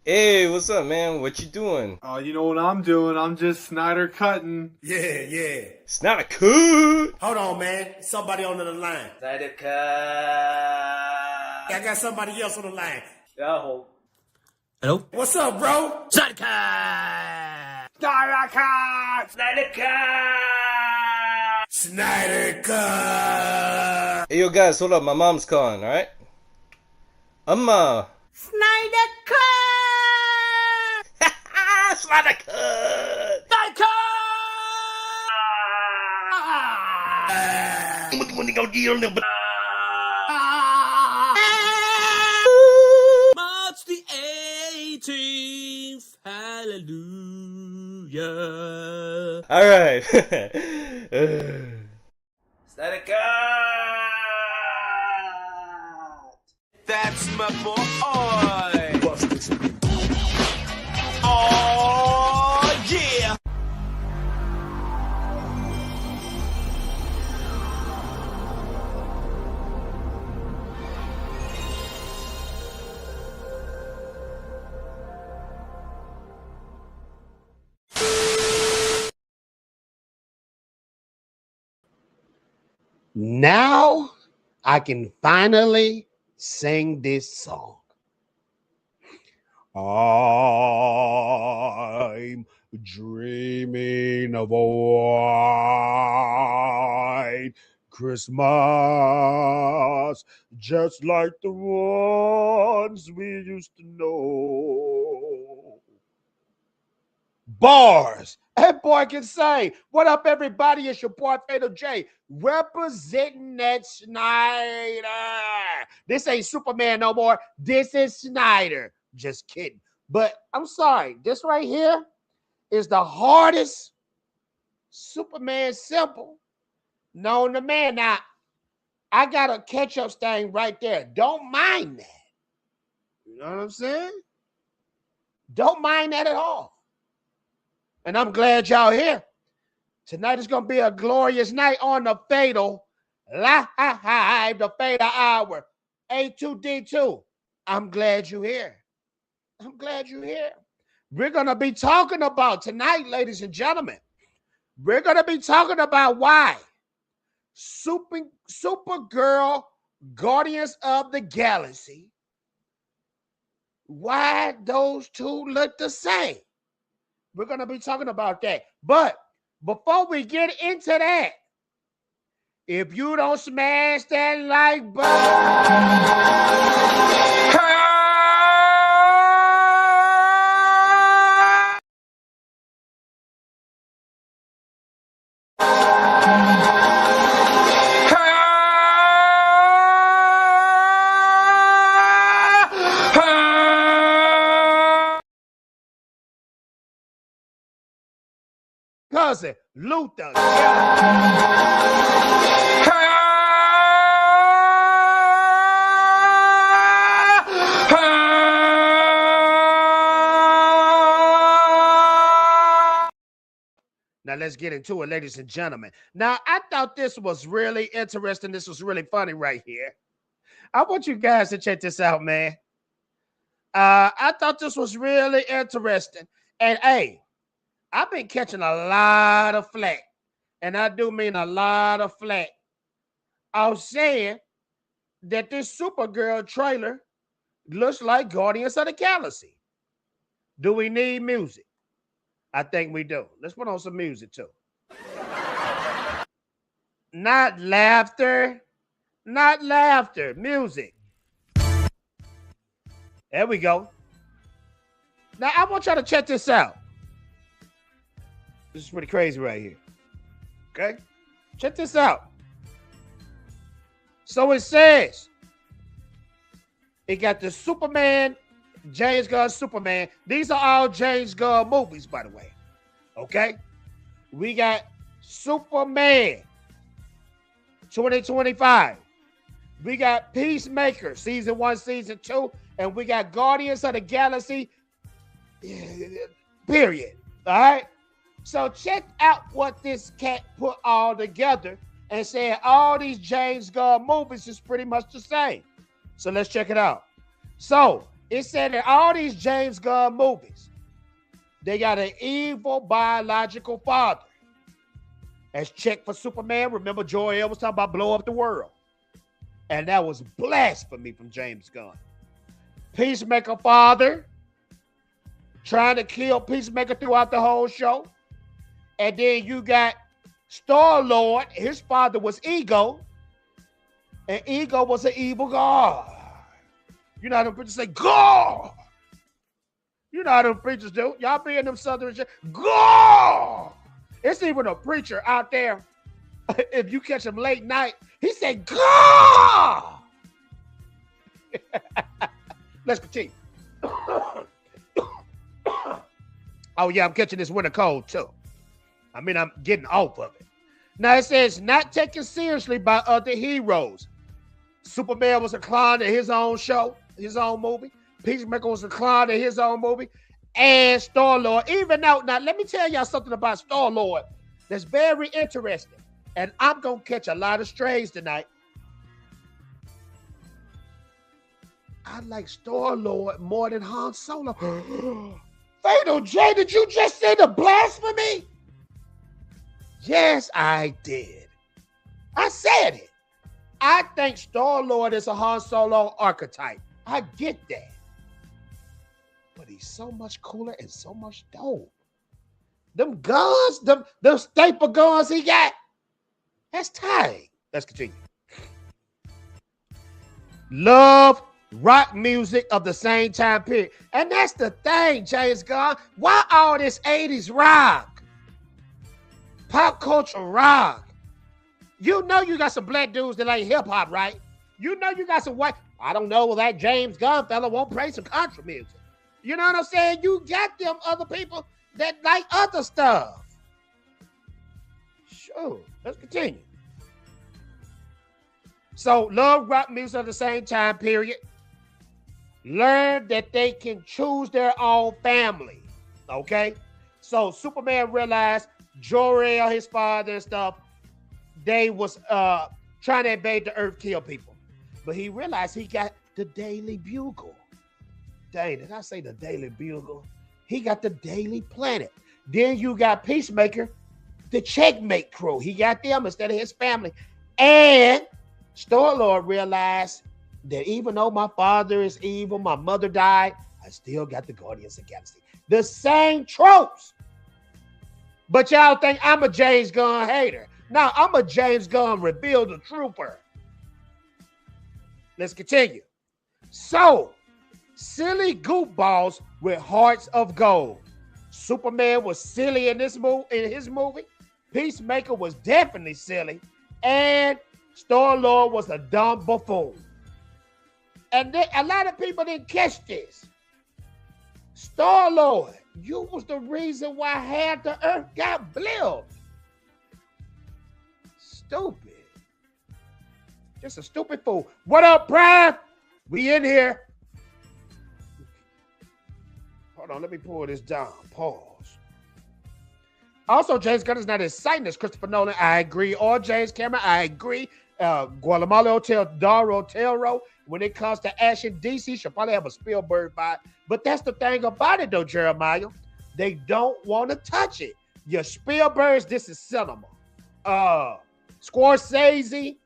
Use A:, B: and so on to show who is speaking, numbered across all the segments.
A: Hey, what's up, man? What you doing?
B: You know what I'm doing? I'm just Snyder cutting.
C: Yeah.
A: It's not a cut.
C: Hold on, man. Somebody on the line.
A: Snyder cut.
C: I got somebody else on the line.
A: Hello.
C: What's up, bro?
A: Snyder cut.
B: Snyder cut!
A: Snyder cut.
C: Snyder cut.
A: Hey, yo, guys, hold up. My mom's calling. All right.
C: Snyder cut.
A: Snyder cut.
C: Snyder cut.
D: March the 18th, hallelujah.
A: All right. Snyder cut.
D: That's my boy. Oh, yeah.
C: Now I can finally sing this song. I'm dreaming of a white Christmas, just like the ones we used to know. Bars. That boy can say, what up, everybody? It's your boy Fatal J, representing that Snyder. This ain't Superman no more. This is Snyder. Just kidding. But I'm sorry. This right here is the hardest Superman symbol known to man. Now, I got a ketchup stain right there. Don't mind that. You know what I'm saying? Don't mind that at all. And I'm glad y'all here. Tonight is going to be a glorious night on the Fatal Live, the Fatal Hour, A2D2. I'm glad you're here. I'm glad you're here. We're going to be talking about tonight, ladies and gentlemen. We're going to be talking about why Supergirl Guardians of the Galaxy, why those two look the same. We're going to be talking about that. But before we get into that, if you don't smash that like button, cousin Luther. Now let's get into it, ladies and gentlemen. Now, I thought this was really interesting. This was really funny right here. I want you guys to check this out, man. I thought this was really interesting. And hey, I've been catching a lot of flack, and I do mean a lot of flack. I was saying that this Supergirl trailer looks like Guardians of the Galaxy. Do we need music? I think we do. Let's put on some music too. Not laughter. Not laughter. Music. There we go. Now, I want y'all to check this out. This is pretty crazy right here. Okay? Check this out. So it says, it got the Superman, James Gunn Superman. These are all James Gunn movies, by the way. Okay? We got Superman 2025. We got Peacemaker season 1, season 2, and we got Guardians of the Galaxy, period. All right? So check out what this cat put all together and said all these James Gunn movies is pretty much the same. So let's check it out. So It said that all these James Gunn movies, they got an evil biological father. As check for Superman, remember Jor-El was talking about blow up the world. And that was blasphemy from James Gunn. Peacemaker father, trying to kill Peacemaker throughout the whole show. And then you got Star-Lord, his father was Ego, and Ego was an evil god. You know how them preachers say, God! You know how them preachers do. Y'all be in them southern shit. God! It's even a preacher out there. If you catch him late night, he said, God! Let's continue. Oh, yeah, I'm catching this winter cold, too. I mean, I'm getting off of it. Now, it says, not taken seriously by other heroes. Superman was a clown in his own show, his own movie. Peacemaker was a clown in his own movie. And Star-Lord, even though, now let me tell y'all something about Star-Lord that's very interesting. And I'm going to catch a lot of strays tonight. I like Star-Lord more than Han Solo. Fatal J, did you just say the blasphemy? Yes, I did. I said it. I think Star-Lord is a Han Solo archetype. I get that. But he's so much cooler and so much dope. Them guns, them staple guns he got, that's tight. Let's continue. Love rock music of the same time period. And that's the thing, James Gunn. Why all this 80s rock? Pop culture rock. You know you got some black dudes that like hip-hop, right? You know you got some white. I don't know, well, that James Gunn fella won't play some country music. You know what I'm saying? You got them other people that like other stuff. Sure, let's continue. So, love rock music at the same time period. Learn that they can choose their own family. Okay? So, Superman realized Jor-El, his father and stuff, they was trying to invade the earth, kill people. But he realized he got the Daily Bugle. Dang, did I say the Daily Bugle? He got the Daily Planet. Then you got Peacemaker, the Checkmate crew. He got them instead of his family. And Star-Lord realized that even though my father is evil, my mother died, I still got the Guardians of the Galaxy. The same tropes. But y'all think I'm a James Gunn hater. Now, I'm a James Gunn rebuilder trooper. Let's continue. So, silly goofballs with hearts of gold. Superman was silly in his movie. Peacemaker was definitely silly. And Star-Lord was a dumb buffoon. And a lot of people didn't catch this. Star-Lord, you was the reason why half the earth got blilled. Stupid. Just a stupid fool. What up, Prime? We in here. Hold on, let me pull this down. Pause. Also, James Gunn is not as exciting as Christopher Nolan. I agree. Or James Cameron. I agree. Guillermo del Toro. When it comes to action, DC should probably have a Spielberg vibe. But that's the thing about it, though, Jeremiah. They don't want to touch it. Your Spielbergs, this is cinema. Scorsese,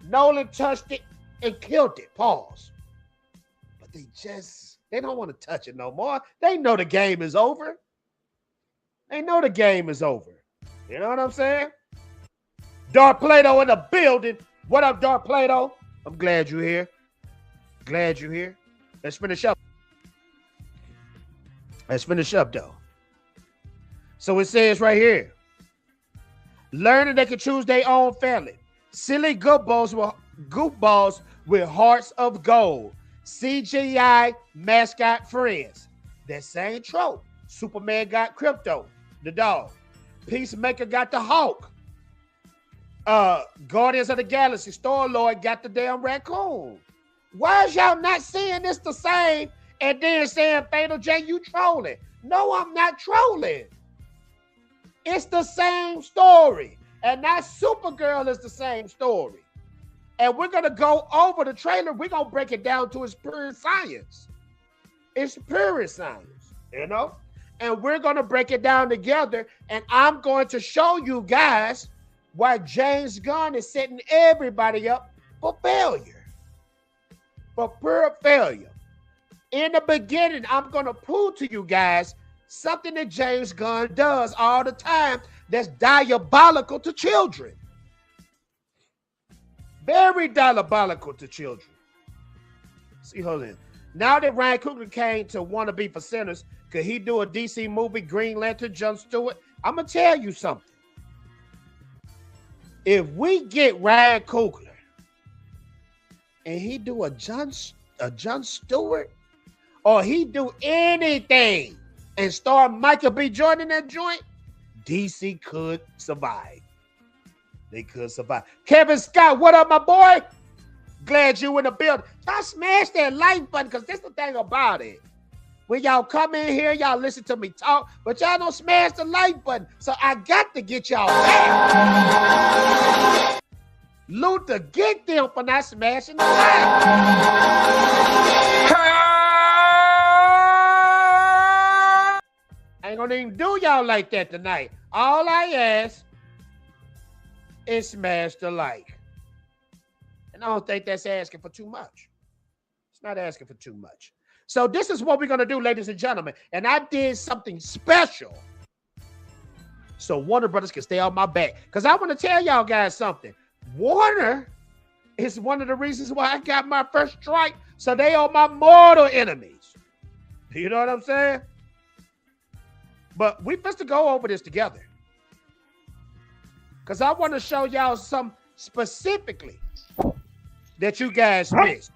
C: Nolan touched it and killed it. Pause. But they don't want to touch it no more. They know the game is over. They know the game is over. You know what I'm saying? Dark Plato in the building. What up, Dark Plato? I'm glad you're here. Glad you're here. Let's finish up. Let's finish up, though. So it says right here, learning they can choose their own family. Silly goofballs with hearts of gold. CGI mascot friends. That same trope. Superman got Crypto, the dog. Peacemaker got the Hulk. Guardians of the Galaxy, Star-Lord got the damn raccoon. Why is y'all not seeing this the same and then saying, Fatal J, you trolling? No, I'm not trolling. It's the same story. And that Supergirl is the same story. And we're going to go over the trailer. We're going to break it down to its pure science. It's pure science, you know? And we're going to break it down together. And I'm going to show you guys why James Gunn is setting everybody up for failure, for pure failure. In the beginning, I'm going to prove to you guys something that James Gunn does all the time that's diabolical to children. Very diabolical to children. See, hold on. Now that Ryan Coogler came to Want to Be for Sinners, could he do a DC movie, Green Lantern, John Stewart? I'm going to tell you something. If we get Ryan Coogler and he do a John Stewart, or he do anything and star Michael B. Jordan in that joint, DC could survive. They could survive. Kevin Scott, what up, my boy? Glad you in the building. Y'all smash that like button, because that's the thing about it. When y'all come in here, y'all listen to me talk, but y'all don't smash the like button. So I got to get y'all back. Luther, get them for not smashing the like. I ain't gonna even do y'all like that tonight. All I ask is smash the like. And I don't think that's asking for too much. It's not asking for too much. So this is what we're going to do, ladies and gentlemen. And I did something special so Warner Brothers can stay on my back. Because I want to tell y'all guys something. Warner is one of the reasons why I got my first strike. So they are my mortal enemies. You know what I'm saying? But we supposed to go over this together. Because I want to show y'all some specifically that you guys missed.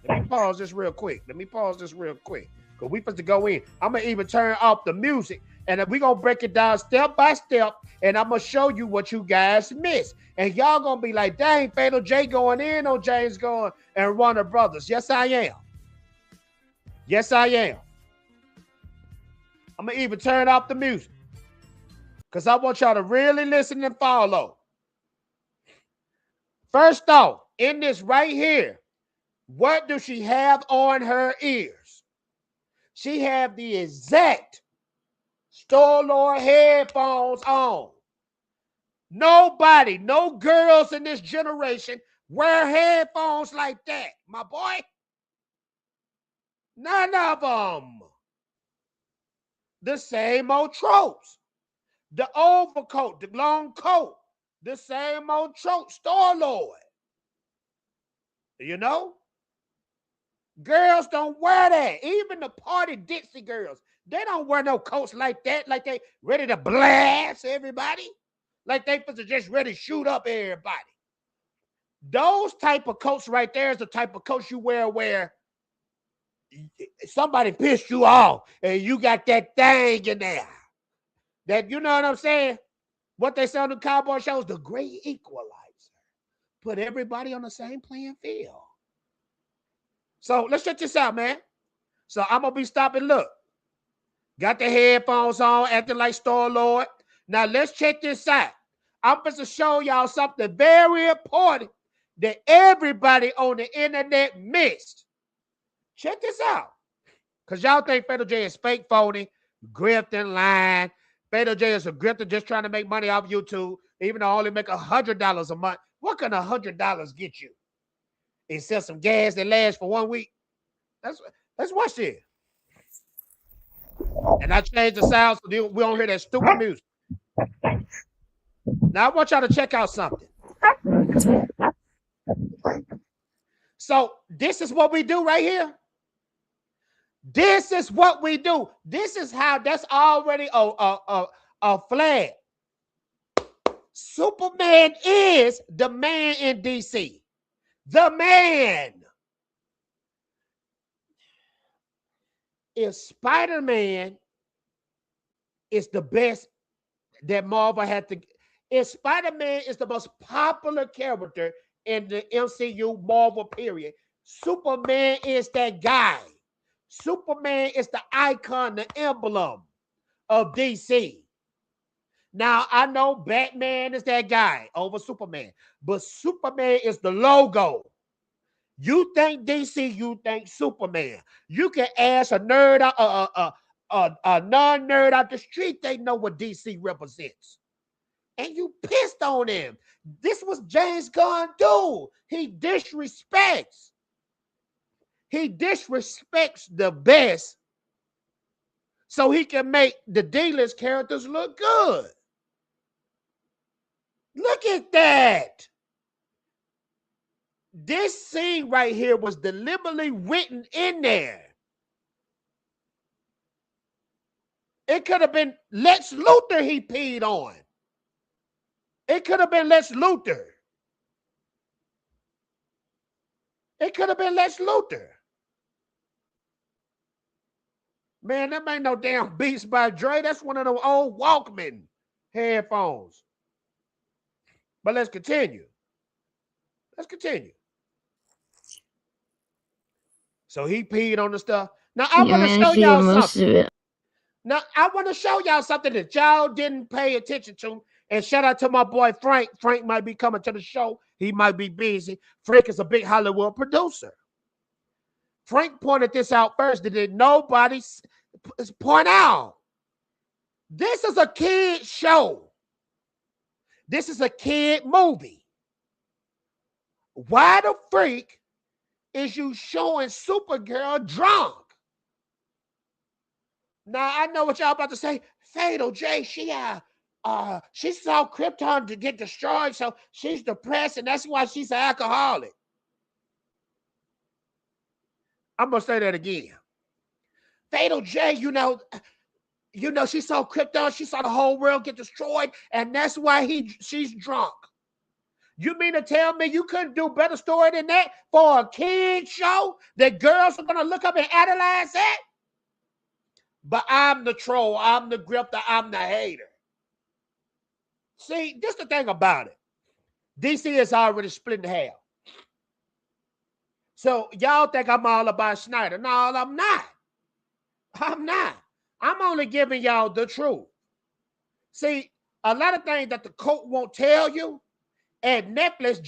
C: Let me pause this real quick. Because we supposed to go in. I'm going to even turn off the music. And we're going to break it down step by step. And I'm going to show you what you guys missed. And y'all going to be like, dang, Fatal J going in on James Gunn and Warner Brothers. Yes, I am. Yes, I am. I'm going to even turn off the music. Because I want y'all to really listen and follow. First off, in this right here, what does she have on her ears? She have the exact Star-Lord headphones on. Nobody, no girls in this generation wear headphones like that, my boy. None of them. The same old tropes. The overcoat, the long coat, the same old trope, Star-Lord. You know? Girls don't wear that. Even the party Dixie girls, they don't wear no coats like that, like they ready to blast everybody, like they just ready to shoot up everybody. Those type of coats right there is the type of coats you wear where somebody pissed you off and you got that thing in there. That, you know what I'm saying? What they say on the cowboy shows, the great equalizer. Put everybody on the same playing field. So let's check this out, man. So I'm going to be stopping. Look. Got the headphones on, acting like Star-Lord. Now let's check this out. I'm going to show y'all something very important that everybody on the internet missed. Check this out. Because y'all think Fatal J is fake, phony, grifting, lying. Fatal J is a grifter just trying to make money off YouTube, even though I only make $100 a month. What can $100 get you? And sell some gas that lasts for 1 week? Let's watch this. And I changed the sound so we don't hear that stupid music. Now I want y'all to check out something. So this is what we do right here. This is what we do. This is how that's already a flag. Superman is the man in DC. The man. If Spider-Man is the best that Marvel had to, if Spider-Man is the most popular character in the MCU Marvel period, Superman is that guy. Superman is the icon, the emblem of DC. Now, I know Batman is that guy over Superman, but Superman is the logo. You think DC, you think Superman. You can ask a nerd, a non-nerd out the street, they know what DC represents. And you pissed on him. This was James Gunn do. He disrespects. He disrespects the best so he can make the D-list characters look good. Look at that. This scene right here was deliberately written in there. It could have been Lex Luthor he peed on. It could have been Lex Luthor. It could have been Lex Luthor. Man, that ain't no damn Beats by Dre. That's one of those old Walkman headphones. But let's continue. Let's continue. So he peed on the stuff. Now I want to show y'all something. Now I want to show y'all something that y'all didn't pay attention to. And shout out to my boy Frank. Frank might be coming to the show. He might be busy. Frank is a big Hollywood producer. Frank pointed this out first. Did nobody point out? This is a kid show. This is a kid movie. Why the freak is you showing Supergirl drunk? Now I know what y'all about to say. Fatal J, she saw Krypton to get destroyed, so she's depressed, and that's why she's an alcoholic. I'm gonna say that again. Fatal J, you know, she saw Krypton, she saw the whole world get destroyed, and that's why she's drunk. You mean to tell me you couldn't do better story than that for a kid show that girls are gonna look up and analyze that? But I'm the troll, I'm the grifter, I'm the hater. See, this is the thing about it. DC is already split in half. So y'all think I'm all about Snyder. No, I'm not. I'm not. I'm only giving y'all the truth. See, a lot of things that the court won't tell you, at Netflix,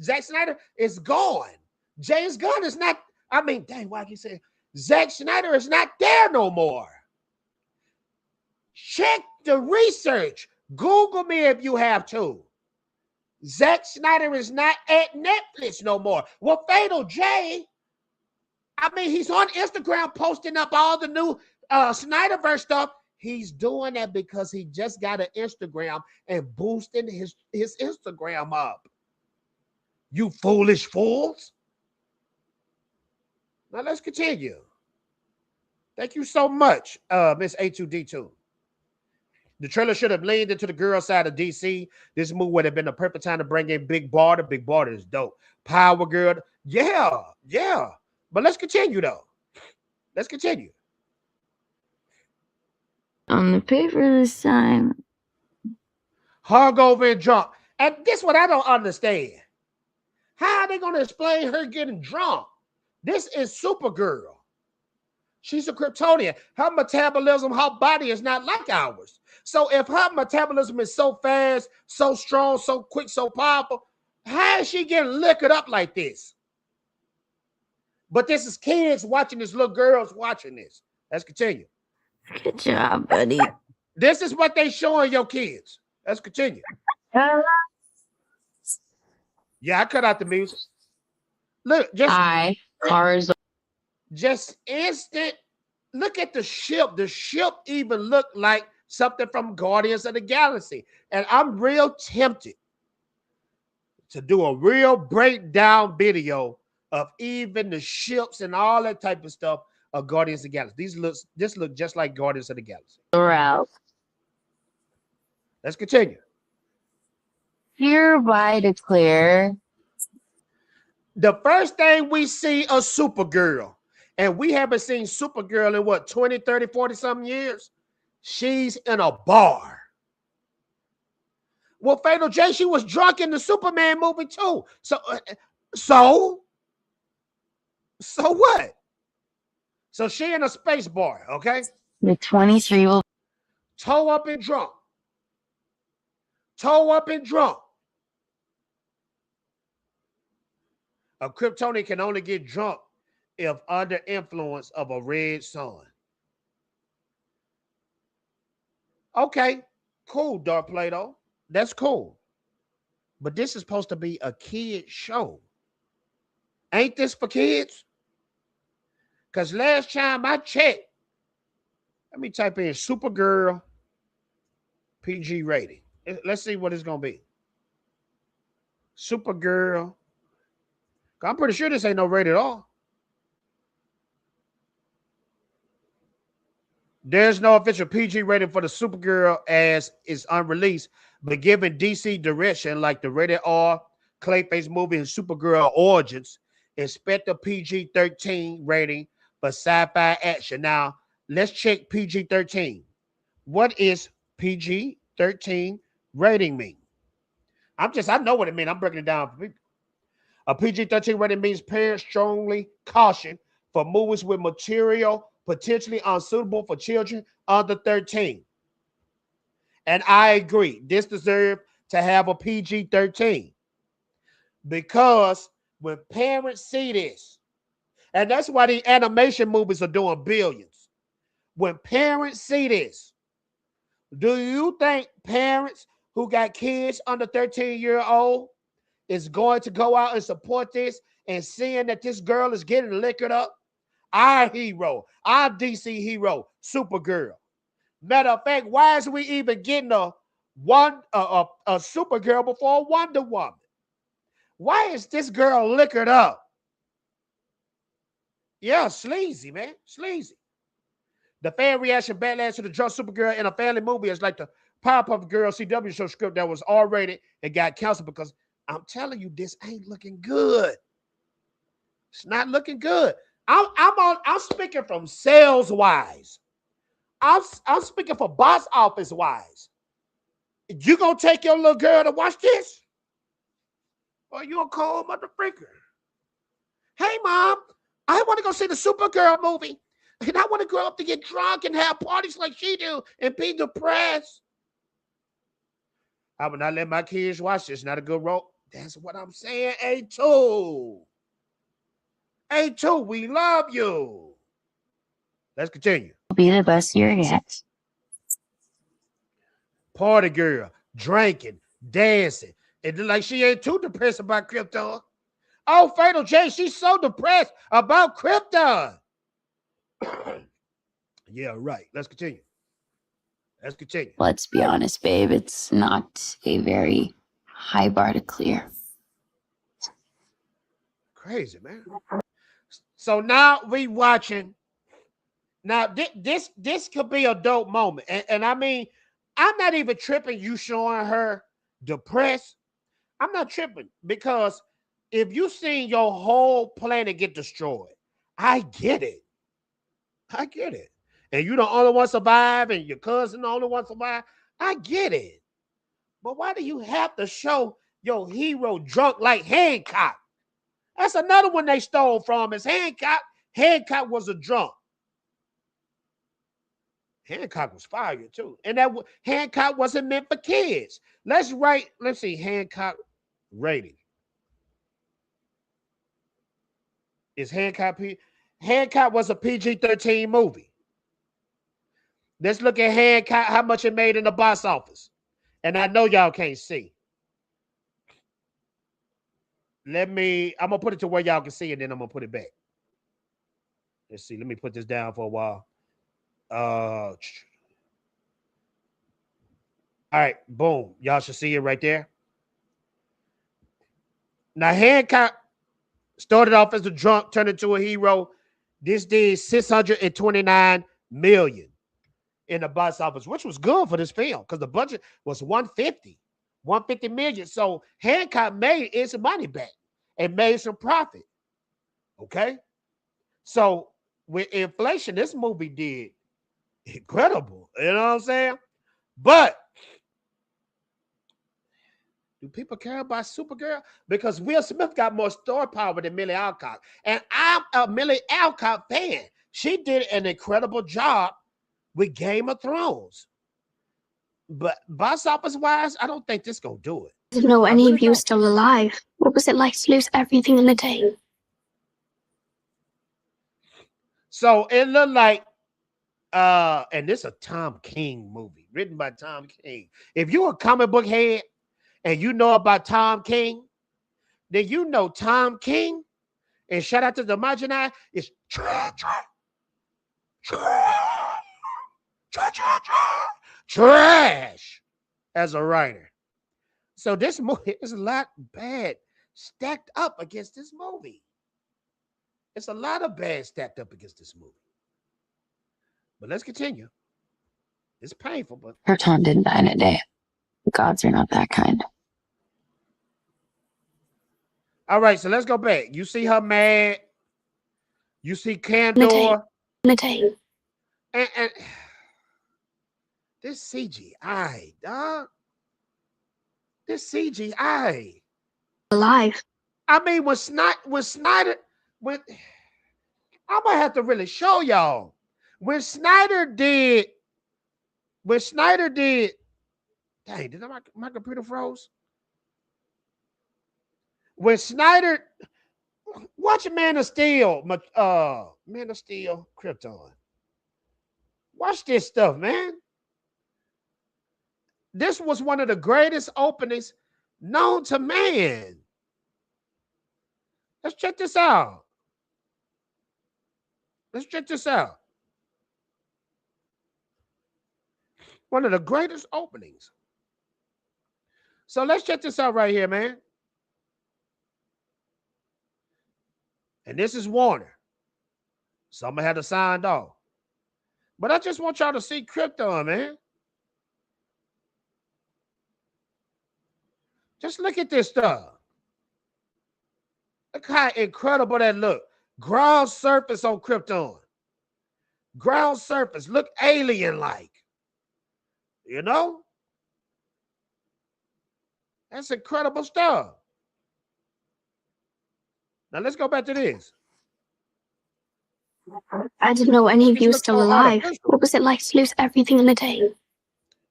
C: Zack Snyder is gone. James Gunn is not, why you say Zack Snyder is not there no more. Check the research. Google me if you have to. Zack Snyder is not at Netflix no more. Well, Fatal J, he's on Instagram posting up all the new Snyderverse stuff. He's doing that because he just got an Instagram and boosting his Instagram up. You foolish fools. Now let's continue. Thank you so much, Miss A2D2. The trailer should have leaned into the girl side of DC. This movie would have been the perfect time to bring in Big Barter. Big Barter is dope. Power Girl. Yeah. But let's continue, though. Let's continue.
E: On the paper this time.
C: Hungover and drunk. And this is what I don't understand. How are they going to explain her getting drunk? This is Supergirl. She's a Kryptonian. Her metabolism, her body is not like ours. So if her metabolism is so fast, so strong, so quick, so powerful, how is she getting liquored up like this? But this is kids watching this, little girls watching this. Let's continue.
E: Good job, buddy.
C: This is what they showing your kids. Let's continue. Yeah, I cut out the music. Look, just instant. Look at the ship. The ship even looked like something from Guardians of the Galaxy. And I'm real tempted to do a real breakdown video of even the ships and all that type of stuff of Guardians of the Galaxy. This look just like Guardians of the Galaxy. Let's continue.
E: Hereby declare.
C: The first thing we see a Supergirl, and we haven't seen Supergirl in what, 20, 30, 40 something years? She's in a bar. Well, Fatal J, she was drunk in the Superman movie too. So what? So she in a space bar, okay?
E: The 23 will
C: toe up and drunk. Toe up and drunk. A Kryptonian can only get drunk if under influence of a red sun. Okay, cool, Dark Plato. That's cool. But this is supposed to be a kid show. Ain't this for kids? Because last time I checked, let me type in Supergirl PG rating. Let's see what it's going to be. Supergirl. I'm pretty sure this ain't no rated R. There's no official PG rating for the Supergirl as it's unreleased, but given DC direction like the rated R Clayface movie and Supergirl Origins, expect a PG-13 rating for sci-fi action. Now, let's check PG-13. What is PG-13 rating mean? I know what it means. I'm breaking it down for people. A PG-13 rating means parents strongly caution for movies with material potentially unsuitable for children under 13. And I agree. This deserves to have a PG-13 because when parents see this, and that's why the animation movies are doing billions. When parents see this, do you think parents who got kids under 13-year-old is going to go out and support this and seeing that this girl is getting liquored up? Our hero, our DC hero, Supergirl. Matter of fact, why is we even getting a Supergirl before Wonder Woman? Why is this girl liquored up? Yeah, sleazy, man. Sleazy. The fan reaction backlash to the drunk Supergirl in a family movie is like the Powerpuff Girl CW show script that was R-rated and got canceled because I'm telling you, this ain't looking good. It's not looking good. I'm speaking from sales wise. I'm speaking for box office wise. You gonna take your little girl to watch this? Or you a cold mother freaker? Hey mom, I want to go see the Supergirl movie. And I want to grow up to get drunk and have parties like she do and be depressed. I would not let my kids watch this. Not a good role. That's what I'm saying. A2. A2, we love you. Let's continue.
E: Be the best year yet.
C: Party girl, drinking, dancing. It look like she ain't too depressed about Krypton. Oh, Fatal J, she's so depressed about Krypton. Yeah, right. Let's continue.
E: Let's be honest, babe. It's not a very high bar to clear.
C: Crazy, man. So now we watching. Now this could be a dope moment, and I mean, I'm not even tripping. You showing her depressed? I'm not tripping because if you seen your whole planet get destroyed, I get it. And you the only one survive, and your cousin the only one survive. I get it. But why do you have to show your hero drunk like Hancock? That's another one they stole from is Hancock. Hancock was a drunk. Hancock was fired too. And that Hancock wasn't meant for kids. Let's see, Hancock rating. Is Hancock Hancock was a PG-13 movie. Let's look at Hancock, how much it made in the box office. And I know y'all can't see. I'm going to put it to where y'all can see, and then I'm going to put it back. Let's see. Let me put this down for a while. All right. Boom. Y'all should see it right there. Now, Hancock started off as a drunk, turned into a hero. This did $629 million in the box office, which was good for this film because the budget was $150 million. So Hancock made its money back and made some profit. Okay. So with inflation, this movie did incredible. You know what I'm saying? But do people care about Supergirl? Because Will Smith got more star power than Millie Alcock. And I'm a Millie Alcock fan. She did an incredible job with Game of Thrones. But box office wise, I don't think this gonna do it.
E: Didn't know
C: I
E: any
C: really
E: of you
C: don't.
E: were still alive. What was it like to lose everything in a day?
C: So it looked like, and this is a Tom King movie written by Tom King. If you're a comic book head and you know about Tom King, then you know Tom King. And shout out to the Majinai, is trash as a writer. So this movie is a lot bad stacked up against this movie. It's a lot of bad stacked up against this movie. But let's continue. It's painful, but
E: Krypton didn't die in a day. Gods are not that kind.
C: all right. So let's go back. You see her mad. You see
E: In a day.
C: Candor.
E: In a day.
C: And this CGI, dog. This CGI.
E: Alive.
C: I mean, when Snyder, when I'm gonna have to really show y'all. When Snyder did, dang, did my computer froze? When Snyder, watch Man of Steel, Man of Steel, Krypton. Watch this stuff, man. This was one of the greatest openings known to man. Let's check this out. Let's check this out. One of the greatest openings. So let's check this out right here, man. And this is Warner. Somebody had to sign off. But I just want y'all to see Krypton, man. Just look at this stuff. Look how incredible that look. Ground surface on Krypton. Ground surface. Look alien-like. You know? That's incredible stuff. Now let's go back to this.
E: I didn't know any of
C: This
E: you were
C: looks
E: still
C: so
E: alive.
C: artificial.
E: What was it like to lose everything in a day?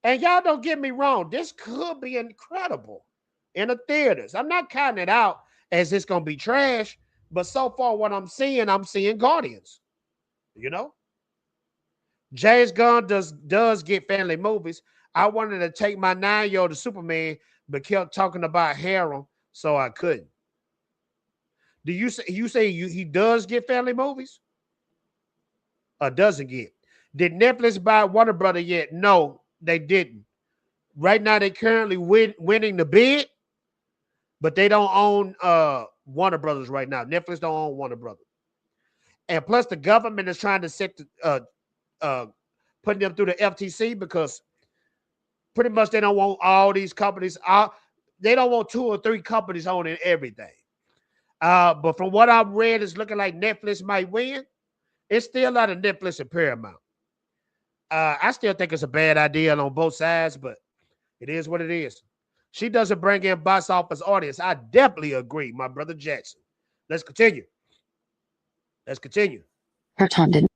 C: And y'all don't get me wrong. This could be incredible in the theaters. I'm not counting it out as it's going to be trash. But so far what I'm seeing Guardians. You know? James Gunn does get family movies. I wanted to take my 9-year-old to Superman, but kept talking about harem, so I couldn't. Do you say he does get family movies? Or doesn't get? Did Netflix buy Warner Brother yet? No, they didn't. Right now, they currently winning the bid, but they don't own Warner Brothers right now. Netflix don't own Warner Brothers. And plus, the government is trying to set putting them through the FTC because pretty much they don't want all these companies. They don't want 2 or 3 companies owning everything. But from what I've read, it's looking like Netflix might win. It's still out of Netflix and Paramount. I still think it's a bad idea on both sides, but it is what it is. She doesn't bring in box office audience. I definitely agree, my brother Jackson. Let's continue.
E: Krypton didn't.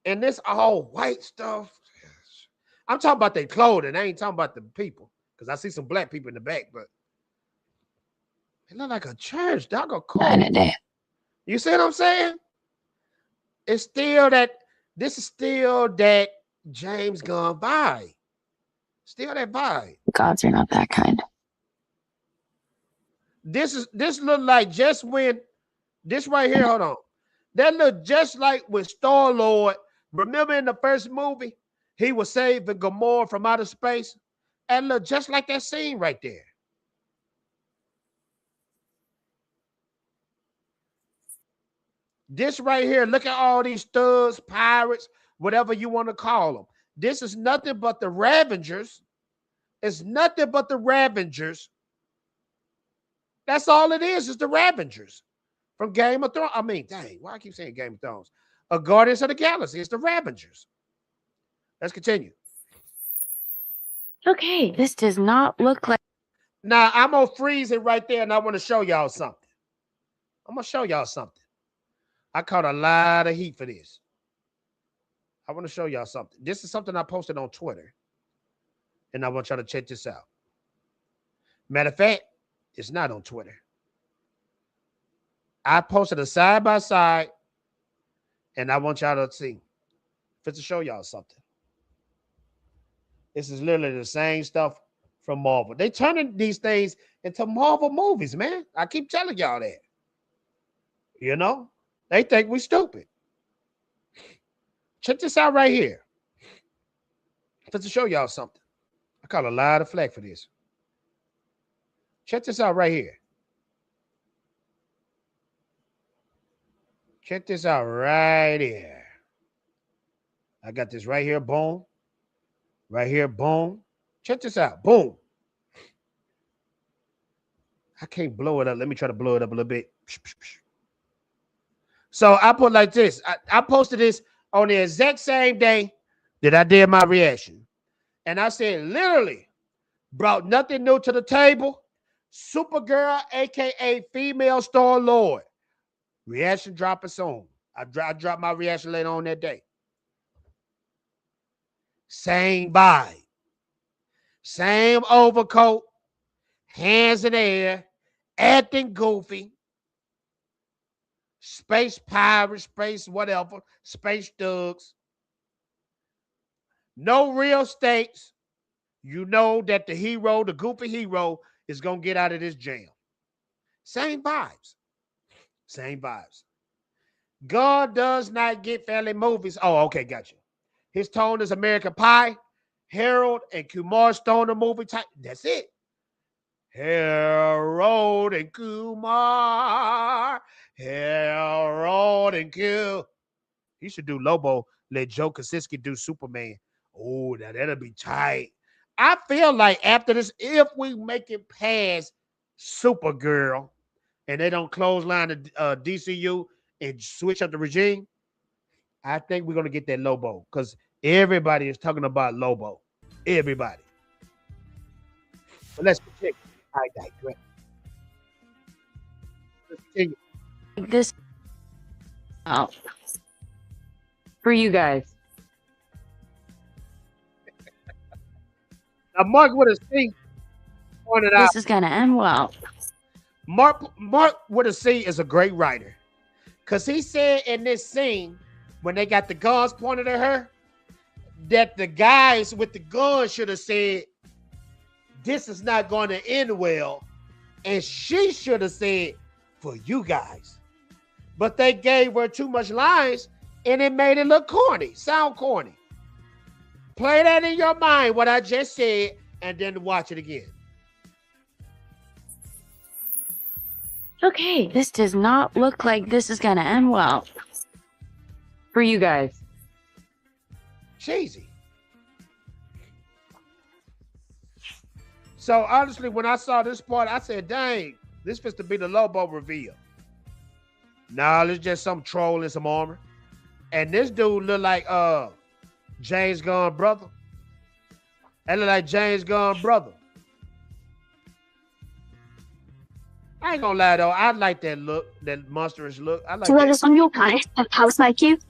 C: And this all white stuff. I'm talking about their clothing. I ain't talking about the people. Because I see some black people in the back, but it look like a church, dog. A cult.
E: In a day.
C: You see what I'm saying? It's still that. This is still that James Gunn vibe. Still that vibe.
E: Gods are not that kind.
C: This look like just when this right here. Hold on. That look just like with Star-Lord. Remember in the first movie, he was saving Gamora from outer space, and look just like that scene right there. This right here, look at all these thugs, pirates, whatever you want to call them. This is nothing but the Ravengers. It's nothing but the Ravengers. That's all it is the Ravengers from Game of Thrones. I mean, dang, why I keep saying Game of Thrones? Guardians of the Galaxy. It's the Ravengers. Let's continue.
E: Okay, this does not look like.
C: Now, I'm going to freeze it right there, and I want to show y'all something. I caught a lot of heat for this. I want to show y'all something. This is something I posted on Twitter, and I want y'all to check this out. Matter of fact, it's not on Twitter. I posted a side by side, and I want y'all to see. Fit to show y'all something. This is literally the same stuff from Marvel. They turning these things into Marvel movies, man. I keep telling y'all that. You know, they think we stupid. Check this out right here. Fit to show y'all something. I call a lot of flack for this. Check this out right here. Check this out right here. I got this right here, boom. Right here, boom. Check this out, boom. I can't blow it up. Let me try to blow it up a little bit. So I put like this. I posted this on the exact same day that I did my reaction. And I said, literally, brought nothing new to the table. Supergirl, a.k.a. female Star-Lord. Reaction dropping soon. I dropped my reaction later on that day. Same vibe. Same overcoat. Hands in the air. Acting goofy. Space pirates, space whatever. Space thugs. No real stakes. You know that the hero, the goofy hero, is going to get out of this jam. Same vibes. Same vibes. God does not get family movies. Oh, okay, gotcha. His tone is American Pie, Harold, and Kumar Stoner movie type. That's it. Harold and Kumar. Harold and Kumar. He should do Lobo. Let Joe Kosinski do Superman. Oh, now that'll be tight. I feel like after this, if we make it past Supergirl and they don't clothesline the DCU and switch up the regime, I think we're going to get that Lobo because everybody is talking about Lobo. Everybody. But let's continue. I digress. Let's continue.
E: This for you guys.
C: Now, Mark with a C pointed out.
E: This is gonna end well.
C: Mark with a C is a great writer. Because he said in this scene, when they got the guns pointed at her, that the guys with the guns should have said, this is not going to end well. And she should have said, for you guys. But they gave her too much lines, and it made it look corny, sound corny. Play that in your mind, what I just said, and then watch it again.
E: Okay, this does not look like this is gonna end well. For you guys.
C: Cheesy. So honestly, when I saw this part, I said, dang, this fits to be the Lobo reveal. Nah, it's just some troll in some armor. And this dude look like James Gunn brother. That look like James Gunn brother. I ain't gonna lie though, I like that look, that monstrous look. I like
E: So what
C: that.
E: is on your planet? How's my cute?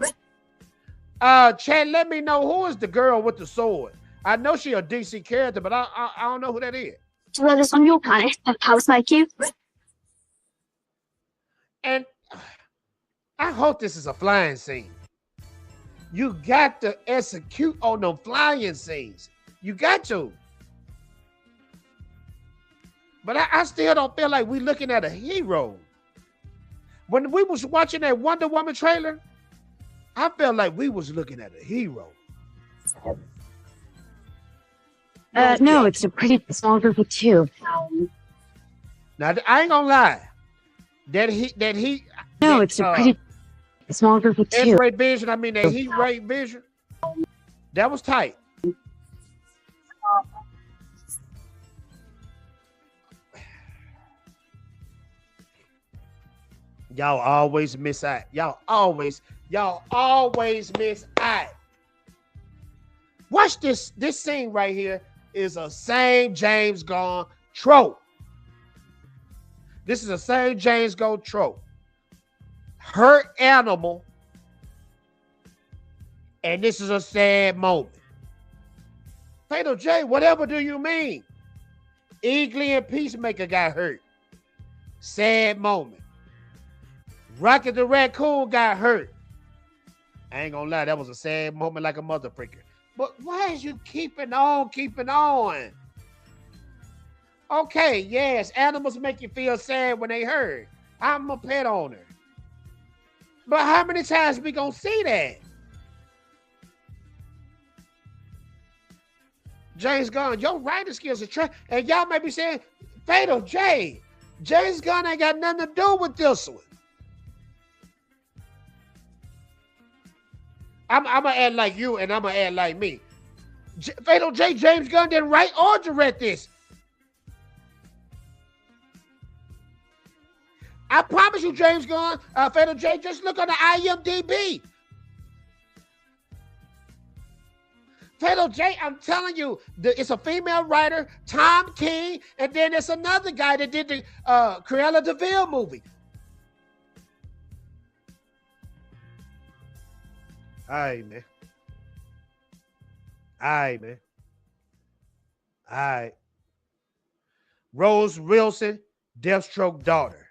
C: Chad, let me know who is the girl with the sword. I know she a DC character, but I don't know who that is.
E: So what is on your planet? How's my cute?
C: And I hope this is a flying scene. You got to execute on them flying scenes. You got to. But I still don't feel like we looking at a hero. When we was watching that Wonder Woman trailer, I felt like we was looking at a hero.
E: No, it's a pretty small group of two.
C: Now I ain't gonna lie.
E: No, it's a pretty small group of two.
C: X-ray vision. I mean that heat ray vision. That was tight. Y'all always miss out. Y'all always miss out. Watch this. This scene right here is a same James Gunn trope. This is a same James Gunn trope. Hurt animal. And this is a sad moment. Fatal J, whatever do you mean? Eagly and Peacemaker got hurt. Sad moment. Rocket the Raccoon got hurt. I ain't gonna lie, that was a sad moment like a mother freaker. But why is you keeping on? Okay, yes, animals make you feel sad when they hurt. I'm a pet owner. But how many times we gonna see that? James Gunn, your writing skills are trash. And y'all might be saying, Fatal J, James Gunn ain't got nothing to do with this one. I'm going to add like you and I'm going to add like me. Fatal J, James Gunn didn't write or direct this. I promise you, James Gunn, Fatal J, just look on the IMDb. Fatal J, I'm telling you, it's a female writer, Tom King, and then there's another guy that did the Cruella de Vil movie. All right, man. All right. Rose Wilson, Deathstroke daughter.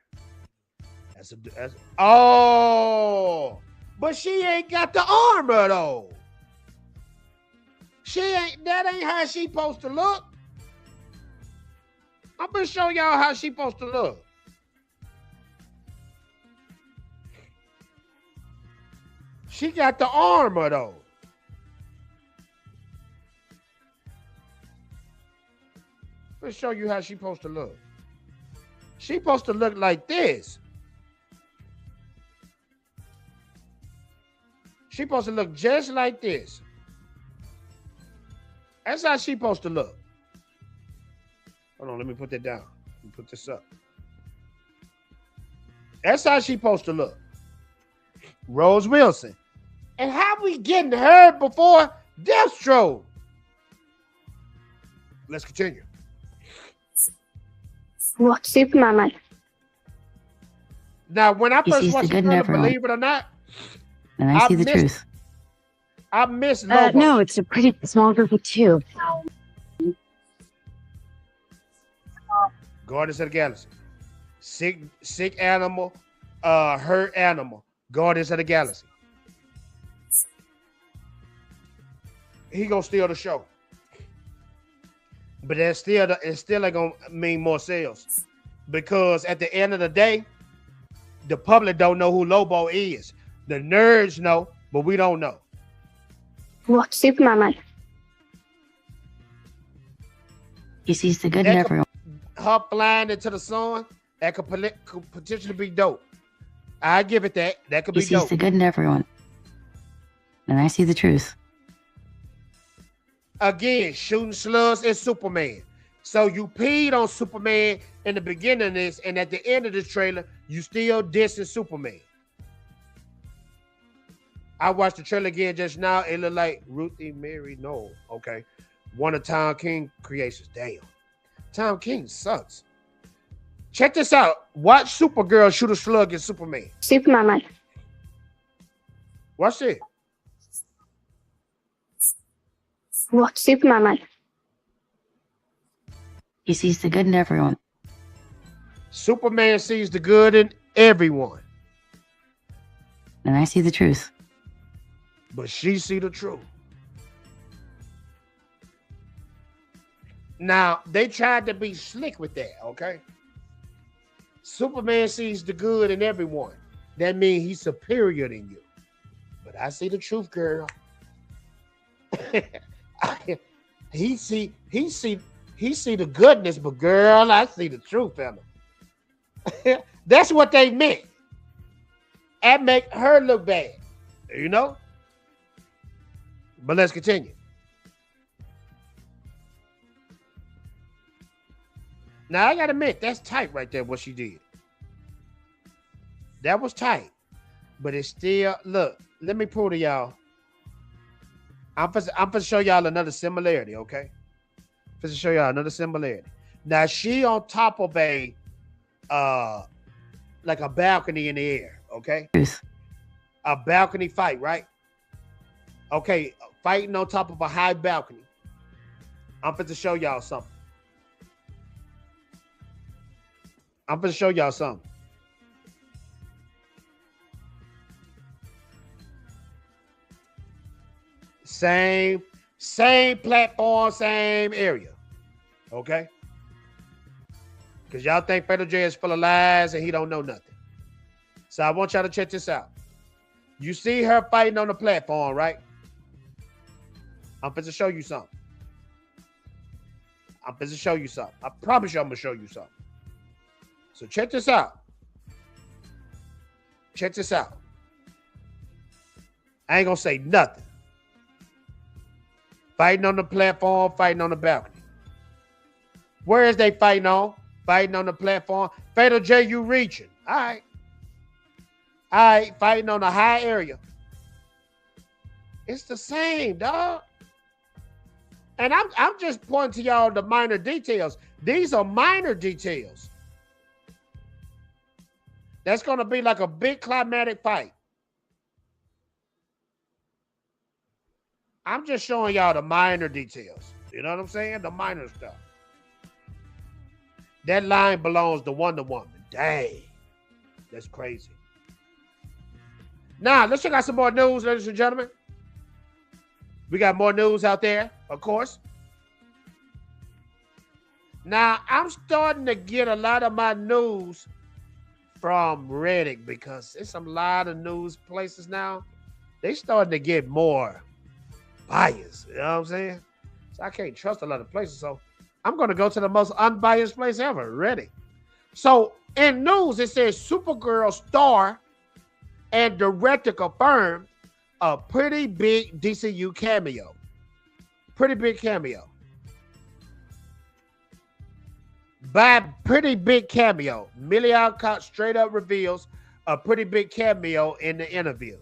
C: Oh, but she ain't got the armor though. That ain't how she supposed to look. I'm gonna show y'all how she supposed to look. She got the armor though. Let's show you how she supposed to look. She supposed to look like this. She supposed to look just like this. That's how she supposed to look. Hold on, let me put that down. Let me put this up. That's how she supposed to look. Rose Wilson. And how we getting her before Deathstroke? Let's continue.
E: What Superman?
C: Now, when I first watched the trailer, believe it or not,
E: and I see the truth.
C: I miss Lobo.
E: No, it's a pretty small group of two.
C: Guardians of the Galaxy. Sick animal, hurt animal. Guardians of the Galaxy. He gonna steal the show. But it still ain't gonna mean more sales. Because at the end of the day, the public don't know who Lobo is. The nerds know, but we don't know.
E: What Superman? He sees the good in everyone.
C: Her flying into the sun, that could potentially be dope. I give it that. That could be dope.
E: He sees the good in everyone. And I see the truth.
C: Again, shooting slugs is Superman. So you peed on Superman in the beginning of this, and at the end of this trailer, you still dissing Superman. I watched the trailer again just now. It looked like Ruthie Mary Noel. Okay. One of Tom King creations. Damn. Tom King sucks. Check this out. Watch Supergirl shoot a slug at Superman.
E: Superman.
C: Watch it.
E: What Superman? He sees the good in everyone.
C: Superman sees the good in everyone.
E: And I see the truth.
C: But she see the truth. Now, they tried to be slick with that, okay? Superman sees the good in everyone. That means he's superior than you. But I see the truth, girl. He see the goodness, but girl, I see the truth, fella. That's what they meant. And make her look bad, you know? But let's continue. Now, I gotta admit, that's tight right there, what she did. That was tight. But it's still, look, let me prove to y'all. I'm gonna show y'all another similarity, okay? I'm gonna show y'all another similarity. Now, she on top of a, like a balcony in the air, okay? A balcony fight, right? Okay, fighting on top of a high balcony. I'm going to show y'all something. I'm gonna show y'all something. Same platform, same area. Okay? Because y'all think Fatal J is full of lies and he don't know nothing. So I want y'all to check this out. You see her fighting on the platform, right? I'm finna show you something. I promise you I'm gonna show you something. So check this out. I ain't gonna say nothing. Fighting on the platform, fighting on the balcony. Where is they fighting on? Fighting on the platform. Fatal J, you reaching. All right, fighting on a high area. It's the same, dog. And I'm just pointing to y'all the minor details. These are minor details. That's going to be like a big climatic fight. I'm just showing y'all the minor details. You know what I'm saying? The minor stuff. That line belongs to Wonder Woman. Dang. That's crazy. Now, let's check out some more news, ladies and gentlemen. We got more news out there, of course. Now, I'm starting to get a lot of my news from Reddit because there's a lot of news places now. They starting to get more biased. You know what I'm saying? So I can't trust a lot of places. So I'm going to go to the most unbiased place ever, Reddit. So in news, it says Supergirl star and director confirmed a pretty big DCU cameo. Pretty big cameo. By pretty big cameo, Millie Alcott straight up reveals a pretty big cameo in the interview.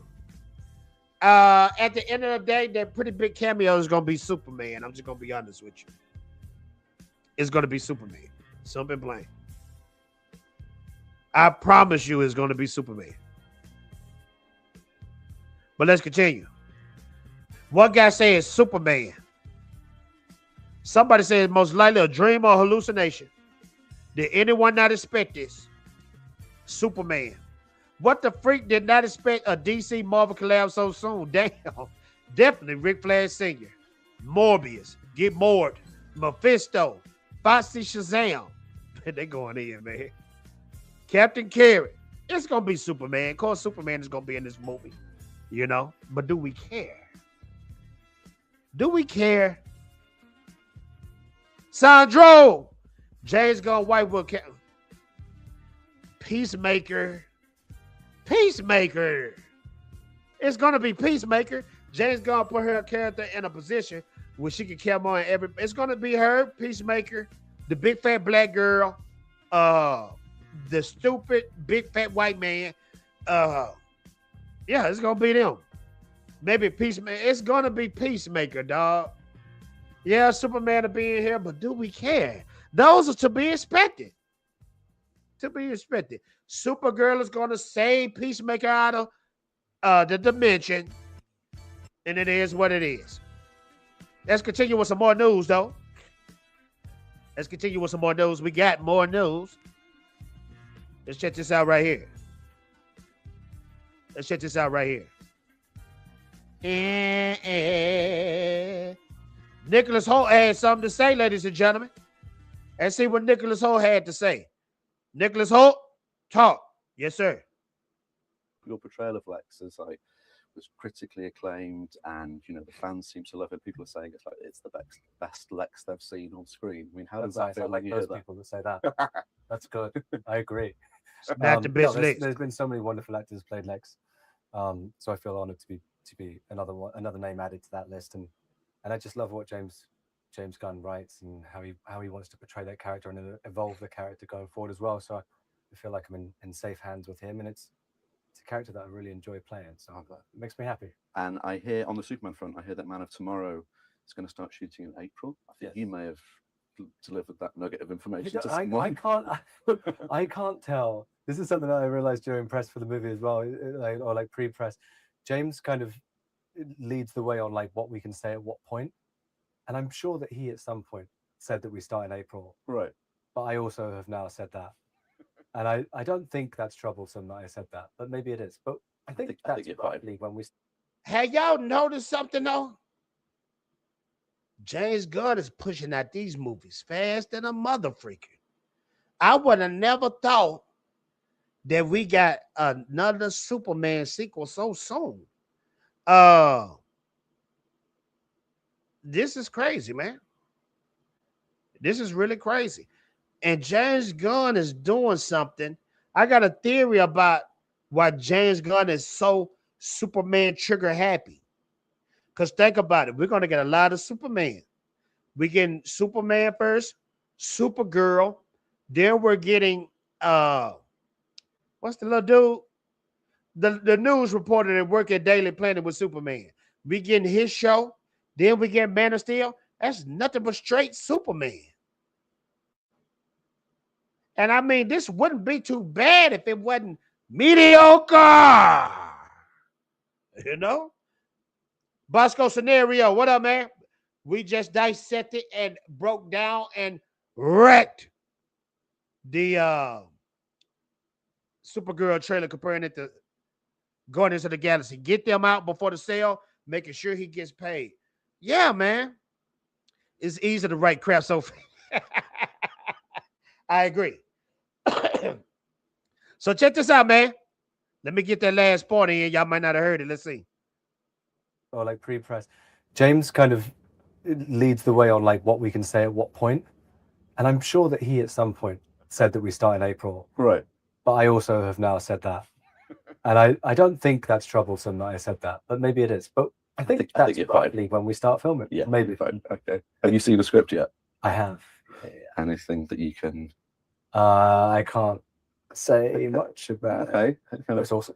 C: At the end of the day, that pretty big cameo is going to be Superman. I'm just going to be honest with you. It's going to be Superman. Something plain. I promise you it's going to be Superman. But let's continue. One guy says Superman. Somebody says most likely a dream or hallucination. Did anyone not expect this? Superman. What the freak did not expect a DC Marvel collab so soon? Damn. Definitely Ric Flair Sr. Morbius. Get Mort. Mephisto. Foxy Shazam. They going in, man. Captain Carrot. It's going to be Superman. Of course, Superman is going to be in this movie. You know? But do we care? Do we care? Sandro. James Gunn White will Peacemaker. Peacemaker. It's going to be Peacemaker. James Gunn put her character in a position where she can carry on every. It's going to be her, Peacemaker, the big fat black girl, the stupid big fat white man. Yeah, it's going to be them. Maybe Peacemaker. It's going to be Peacemaker, dog. Yeah, Superman will be in here, but do we care? Those are to be expected. To be expected. Supergirl is going to save Peacemaker out of the dimension. And it is what it is. Let's continue with some more news, though. We got more news. Let's check this out right here. Nicholas Hoult had something to say, ladies and gentlemen. Let's see what Nicholas Hoult had to say. Nicholas Hoult, talk. Yes, sir.
F: Your portrayal of Lex is like was critically acclaimed, and you know the fans seem to love it. People are saying it's the best Lex they've seen on screen. I mean, how does that feel?
G: Like those people that say that. That's good. I agree. There's been so many wonderful actors played Lex, so I feel honored to be another name added to that list, and I just love what James Gunn writes and how he wants to portray that character and evolve the character going forward as well. So I feel like I'm in safe hands with him, and it's a character that I really enjoy playing. So it makes me happy.
F: And I hear on the Superman front, I hear that Man of Tomorrow is going to start shooting in April. I think you may have delivered that nugget of information to someone.
G: I can't tell. This is something that I realized during press for the movie as well, or like pre-press. James kind of leads the way on like what we can say at what point. And I'm sure that he at some point said that we start in April.
F: Right.
G: But I also have now said that. And I don't think that's troublesome that I said that, but maybe it is. But I think that's probably when we.
C: Have y'all noticed something though? James Gunn is pushing out these movies fast than a mother freaker. I would have never thought that we got another Superman sequel so soon. This is crazy, man. This is really crazy. And James Gunn is doing something. I got a theory about why James Gunn is so Superman trigger happy. Because think about it. We're going to get a lot of Superman. We're getting Superman first, Supergirl. Then we're getting, what's the little dude? The news reporter that work at Daily Planet with Superman. We getting his show. Then we get Man of Steel. That's nothing but straight Superman. And I mean, this wouldn't be too bad if it wasn't mediocre. You know? Bosco Scenario, what up, man? We just dissected and broke down and wrecked the Supergirl trailer comparing it to Guardians of the Galaxy. Get them out before the sale, making sure he gets paid. Yeah, man. It's easy to write crap so I agree. So check this out, man. Let me get that last part in. Y'all might not have heard it. Let's see.
G: Or like pre-press. James kind of leads the way on like what we can say at what point. And I'm sure that he at some point said that we start in April.
F: Right.
G: But I also have now said that. And I don't think that's troublesome that I said that, but maybe it is. But I think that's probably when we start filming.
F: Yeah,
G: maybe.
F: Fine. Okay. Have you seen the script yet?
G: I have.
F: Anything that you can?
G: I can't say much about it.
F: Okay.
G: It's awesome.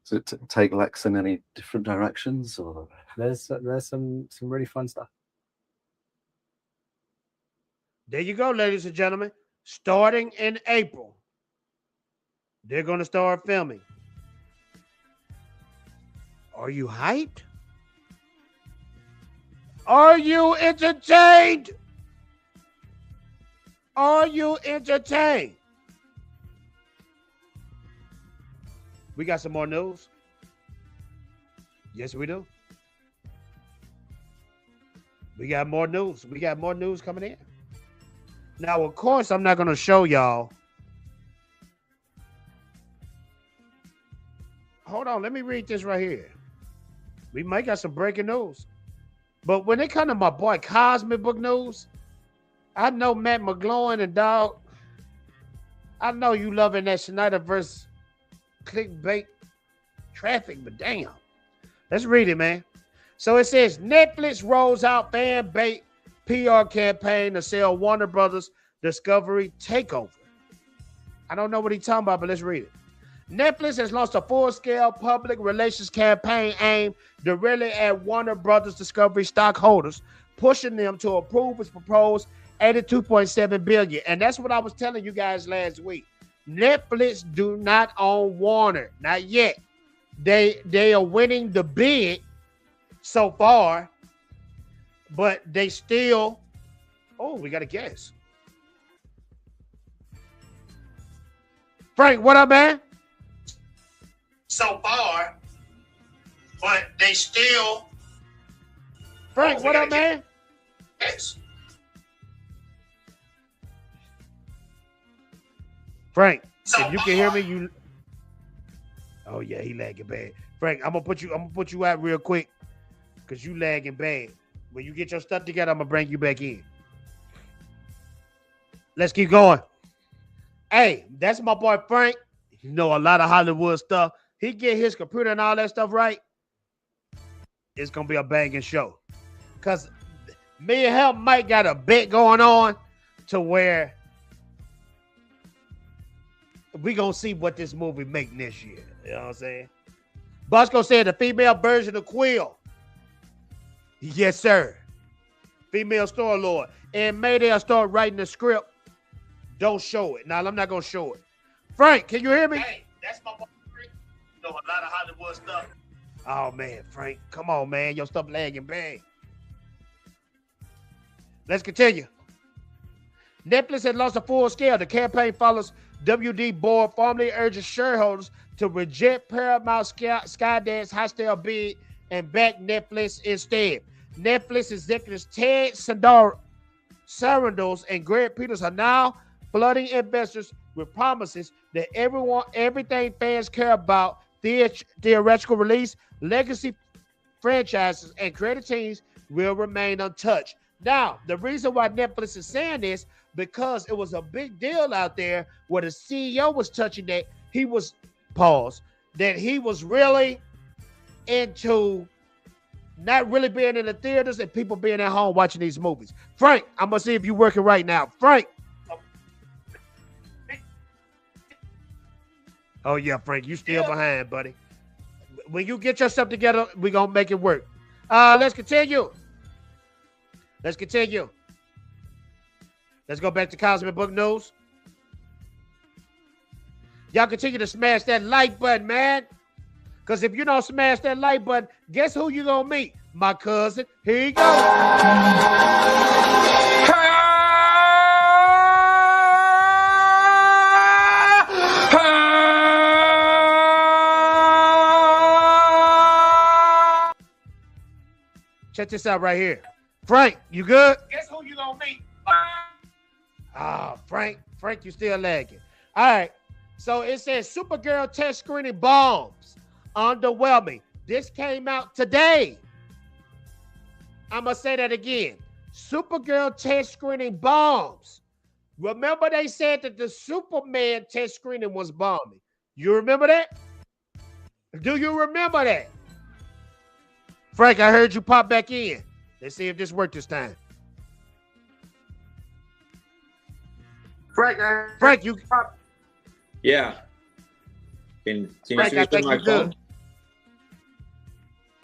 F: Does it take Lex in any different directions, or
G: there's some really fun stuff.
C: There you go, ladies and gentlemen. Starting in April, they're going to start filming. Are you hyped? Are you entertained? Are you entertained? We got some more news. Yes, we do. We got more news. We got more news coming in. Now, of course, I'm not going to show y'all. Hold on. Let me read this right here. We might got some breaking news. But when it comes to my boy Cosmic Book News, I know Matt McGloin and dog. I know you loving that Snyderverse clickbait traffic, but damn. Let's read it, man. So it says Netflix rolls out fan bait PR campaign to sell Warner Brothers Discovery Takeover. I don't know what he's talking about, but let's read it. Netflix has launched a full-scale public relations campaign aimed directly at Warner Brothers Discovery stockholders, pushing them to approve its proposed $82.7 billion. And that's what I was telling you guys last week. Netflix do not own Warner, not yet. They are winning the bid so far, but they still. Oh, we got a guess. Frank, what up, man? So far, but they still. Frank, what up, man? Yes. Frank, if you can hear me, you. Oh yeah, he lagging bad. Frank, I'm gonna put you out real quick, cause you lagging bad. When you get your stuff together, I'm gonna bring you back in. Let's keep going. Hey, that's my boy Frank. You know a lot of Hollywood stuff. He get his computer and all that stuff right. It's gonna be a banging show. Cause me and him might got a bet going on to where we gonna see what this movie make next year. You know what I'm saying? Bosco said the female version of Quill. Yes, sir. Female Star Lord. And may they'll start writing the script. Don't show it. Now I'm not gonna show it. Frank, can you hear me? Hey, that's my boy Frank. You know a lot of Hollywood stuff. Oh man, Frank. Come on, man. Your stuff lagging bad. Let's continue. Netflix has launched a full scale. The campaign follows WD board formally urges shareholders to reject Paramount Skydance hostile bid and back Netflix instead. Netflix executives Ted Sarandos and Greg Peters are now flooding investors with promises that everything fans care about, theoretical release, legacy franchises, and creative teams will remain untouched. Now, the reason why Netflix is saying this, because it was a big deal out there where the CEO was touching that he was really into not really being in the theaters and people being at home watching these movies. Frank, I'm gonna see if you're working right now. Frank. Oh yeah, Frank, you still behind, buddy. When you get yourself together, we're gonna make it work. Let's continue. Let's go back to Cosmic Book News. Y'all continue to smash that like button, man. Because if you don't smash that like button, guess who you gonna meet? My cousin. Here you go. Check this out right here. Frank, you good? Guess who you gonna meet? Frank, you still lagging. All right. So it says Supergirl test screening bombs. Underwhelming. This came out today. I'm going to say that again. Supergirl test screening bombs. Remember they said that the Superman test screening was bombing. You remember that? Do you remember that? Frank, I heard you pop back in. Let's see if this worked this time. Frank, you pop.
H: Yeah. Can you
C: Frank,
H: see
C: I think
H: my
C: you're
H: phone?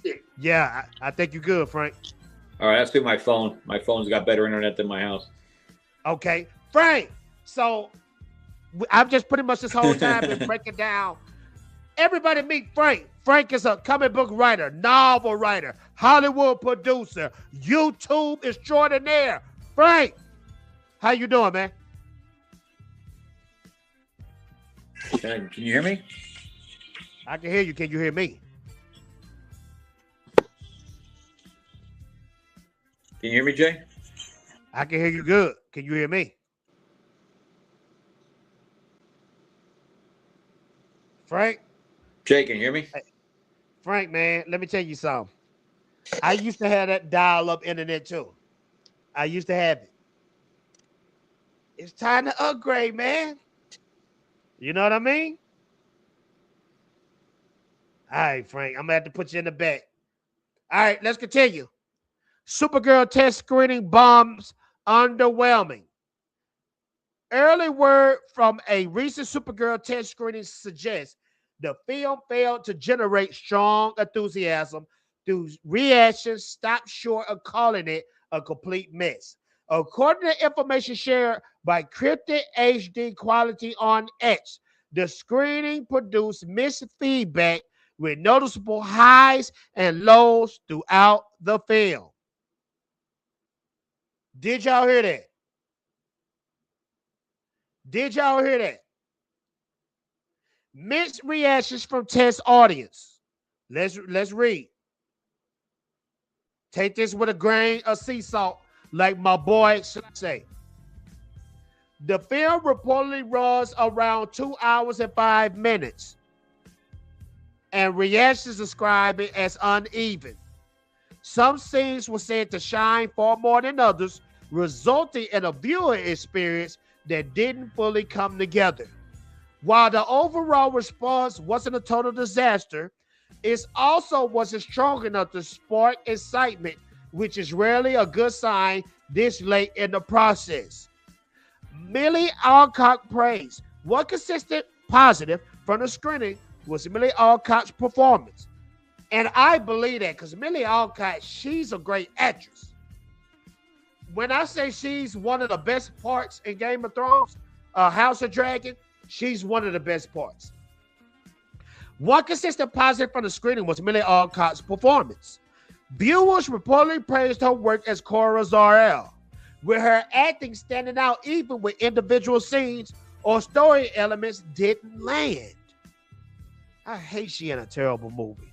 C: good. Yeah, I think you're good, Frank.
H: All right, that's through my phone. My phone's got better internet than my house.
C: Okay, Frank. So I've just pretty much this whole time been breaking down. Everybody meet Frank. Frank is a comic book writer, novel writer, Hollywood producer, YouTube extraordinaire. Frank, how you doing, man?
H: Can you hear me?
C: I can hear you. Can you hear me?
H: Can you hear me, Jay?
C: I can hear you good. Can you hear me? Frank?
H: Jay, can you hear me?
C: Hey, Frank, man, let me tell you something. I used to have that dial-up internet too. I used to have it. It's time to upgrade, man. You know what I mean? All right, Frank, I'm going to have to put you in the back. All right, let's continue. Supergirl test screening bombs underwhelming. Early word from a recent Supergirl test screening suggests the film failed to generate strong enthusiasm through reactions stopped short of calling it a complete mess. According to information shared by Cryptic HD Quality on X, the screening produced mixed feedback with noticeable highs and lows throughout the film. Did y'all hear that? Did y'all hear that? Mixed reactions from test audience. Let's read. Take this with a grain of sea salt, like my boy say. The film reportedly runs around 2 hours and 5 minutes, and reactions describe it as uneven. Some scenes were said to shine far more than others, resulting in a viewing experience that didn't fully come together. While the overall response wasn't a total disaster, it also wasn't strong enough to spark excitement, which is rarely a good sign this late in the process. Millie Alcock praised. One consistent positive from the screening was Millie Alcock's performance. And I believe that because Millie Alcock, she's a great actress. When I say she's one of the best parts in Game of Thrones, House of Dragon, she's one of the best parts. One consistent positive from the screening was Millie Alcock's performance. Viewers reportedly praised her work as Cora Zor-El, with her acting standing out even with individual scenes or story elements didn't land. I hate she in a terrible movie.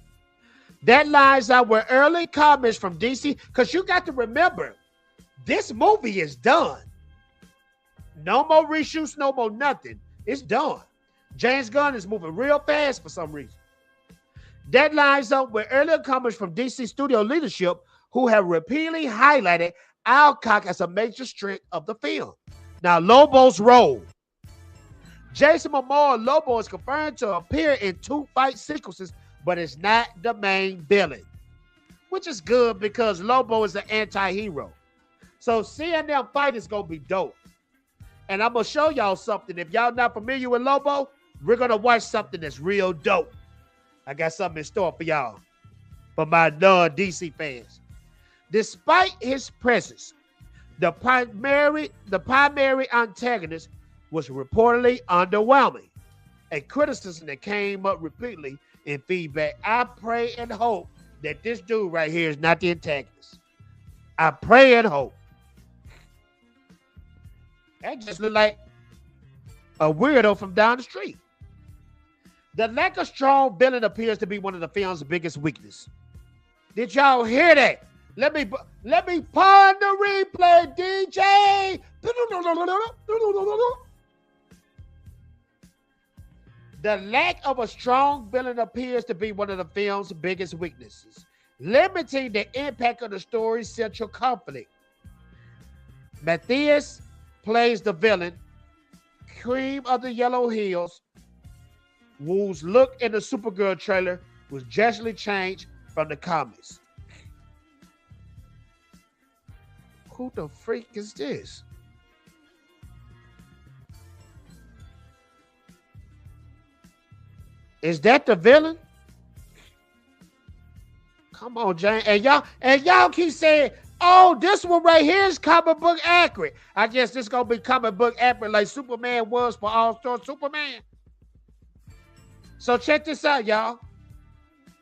C: That lines up with early comments from DC, because you got to remember, this movie is done. No more reshoots, no more nothing. It's done. James Gunn is moving real fast for some reason. That lines up with earlier comments from DC studio leadership who have repeatedly highlighted Alcock as a major strength of the film. Now, Lobo's role. Jason Momoa Lobo is confirmed to appear in 2 fight sequences, but is not the main villain, which is good because Lobo is an anti-hero. So seeing them fight is going to be dope. And I'm going to show y'all something. If y'all not familiar with Lobo, we're going to watch something that's real dope. I got something in store for y'all, for my non-DC fans. Despite his presence, the primary antagonist was reportedly underwhelming, a criticism that came up repeatedly in feedback. I pray and hope that this dude right here is not the antagonist. I pray and hope. That just looked like a weirdo from down the street. The lack of strong villain appears to be one of the film's biggest weaknesses. Did y'all hear that? Let me pawn the replay, DJ. The lack of a strong villain appears to be one of the film's biggest weaknesses, limiting the impact of the story's central conflict. Matthias plays the villain, Cream of the Yellow Hills, whose look in the Supergirl trailer was drastically changed from the comics. Who the freak is this? Is that the villain? Come on, Jane. And y'all keep saying, oh, this one right here is comic book accurate. I guess this gonna be comic book accurate like Superman was for All-Star Superman. So check this out, y'all.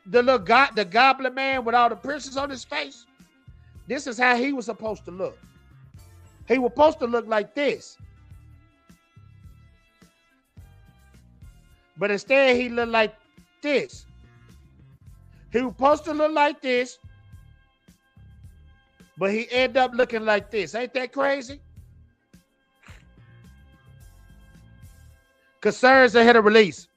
C: The Goblin Man with all the piercings on his face. This is how he was supposed to look. He was supposed to look like this. But instead, he looked like this. He was supposed to look like this, but he ended up looking like this. Ain't that crazy? Concerns ahead of release.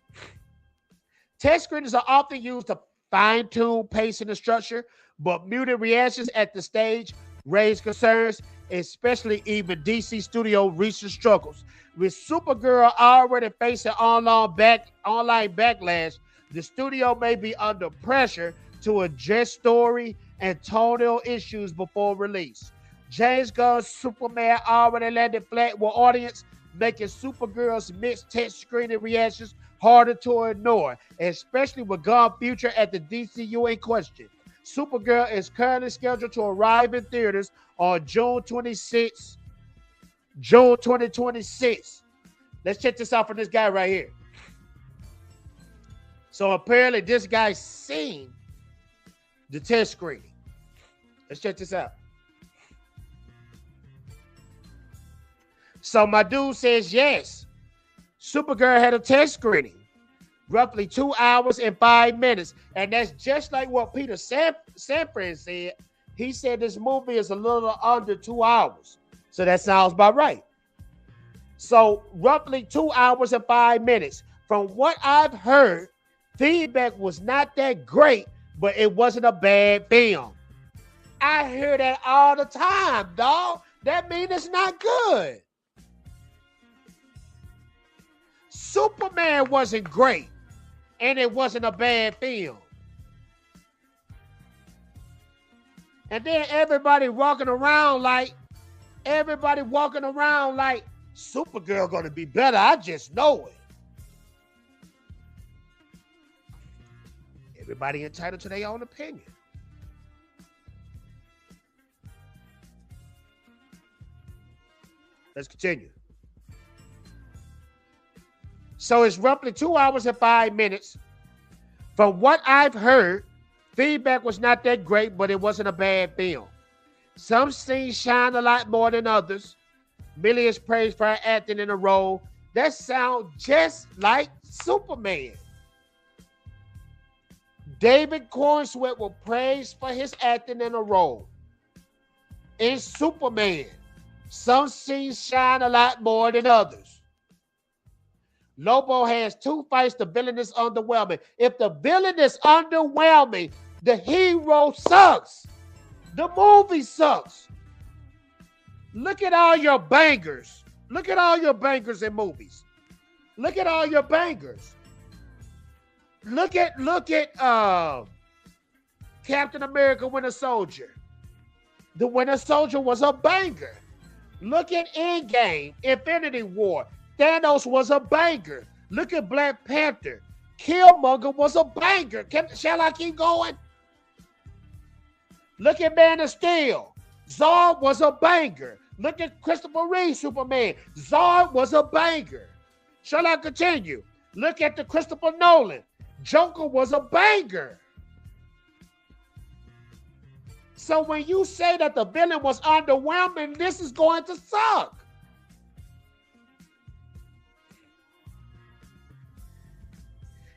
C: Test screenings are often used to fine-tune pacing and structure, but muted reactions at the stage raise concerns, especially even DC studio recent struggles. With Supergirl already facing online backlash, the studio may be under pressure to address story and tonal issues before release. James Gunn's Superman already landed flat with audience, making Supergirl's mixed test screening reactions harder to ignore, especially with Gunn future at the DCU in question. Supergirl is currently scheduled to arrive in theaters on June 26, June 2026. Let's check this out from this guy right here. So apparently this guy's seen the test screening. Let's check this out. So my dude says yes. Supergirl had a test screening, roughly 2 hours and 5 minutes. And that's just like what Peter Sanford said. He said this movie is a little under 2 hours. So that sounds about right. So roughly 2 hours and 5 minutes. From what I've heard, feedback was not that great, but it wasn't a bad film. I hear that all the time, dog. That means it's not good. Superman wasn't great, and it wasn't a bad film. And then everybody walking around like Supergirl gonna be better. I just know it. Everybody entitled to their own opinion. Let's continue. So it's roughly 2 hours and 5 minutes. From what I've heard, feedback was not that great, but it wasn't a bad film. Some scenes shine a lot more than others. Millie is praised for her acting in a role that sound just like Superman. David Cornsweet was praised for his acting in a role. In Superman, some scenes shine a lot more than others. Lobo has 2 fights. The villain is underwhelming. If the villain is underwhelming, the hero sucks. The movie sucks. Look at all your bangers. Look at all your bangers in movies. Look at all your bangers. Look at Captain America Winter Soldier. The Winter Soldier was a banger. Look at Endgame, Infinity War. Thanos was a banger. Look at Black Panther. Killmonger was a banger. Shall I keep going? Look at Man of Steel. Zod was a banger. Look at Christopher Reeve, Superman. Zod was a banger. Shall I continue? Look at the Christopher Nolan. Joker was a banger. So when you say that the villain was underwhelming, this is going to suck.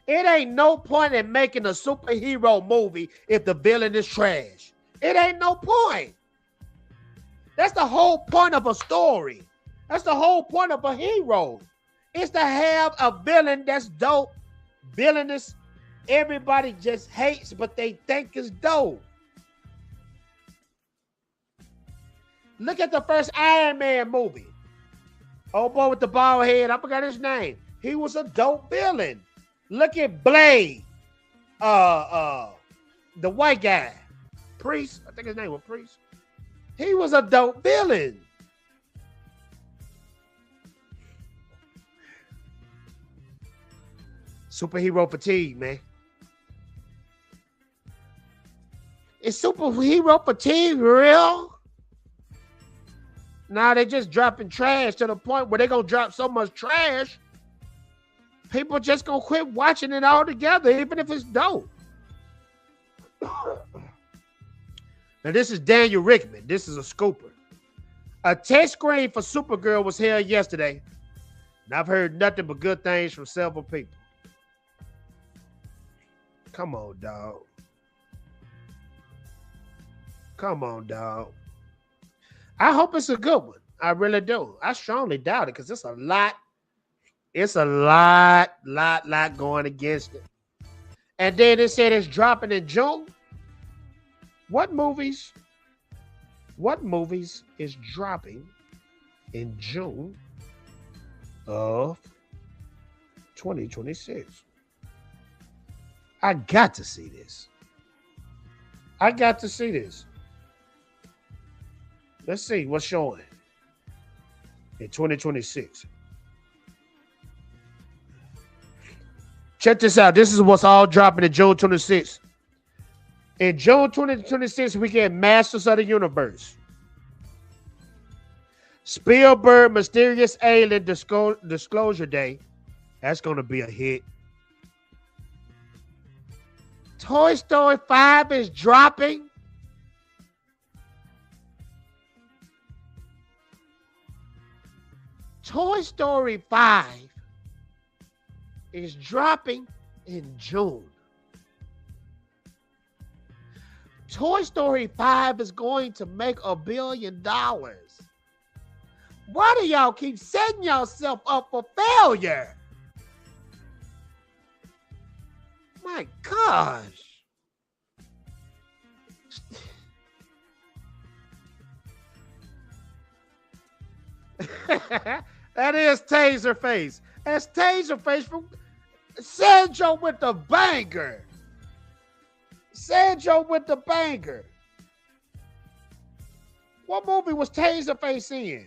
C: It ain't no point in making a superhero movie if the villain is trash. It ain't no point. That's the whole point of a story. That's the whole point of a hero. It's to have a villain that's dope. Villainous, everybody just hates, but they think is dope. Look at the first Iron Man movie. Old boy with the bald head, I forgot his name. He was a dope villain. Look at Blade. The white guy. Priest. I think his name was Priest. He was a dope villain. Superhero fatigue, man. Is superhero fatigue real? Now they just dropping trash to the point where they're going to drop so much trash, people just going to quit watching it altogether, even if it's dope. Now, this is Daniel Rickman. This is a scooper. A test screen for Supergirl was held yesterday, and I've heard nothing but good things from several people. Come on, dog. Come on, dog. I hope it's a good one. I really do. I strongly doubt it because it's a lot. It's a lot going against it. And then it said it's dropping in June. What movies is dropping in June of 2026? I got to see this. Let's see what's showing in 2026. Check this out. This is what's all dropping in June 26th. In June 2026, we get Masters of the Universe. Spielberg Mysterious Alien Disclosure Day. That's going to be a hit. Toy Story 5 is dropping. Toy Story 5 is dropping in June. Toy Story 5 is going to make $1 billion. Why do y'all keep setting yourself up for failure? My gosh. That is Taserface. That's Taserface from Sanjo with the banger. Sanjo with the banger. What movie was Taserface in?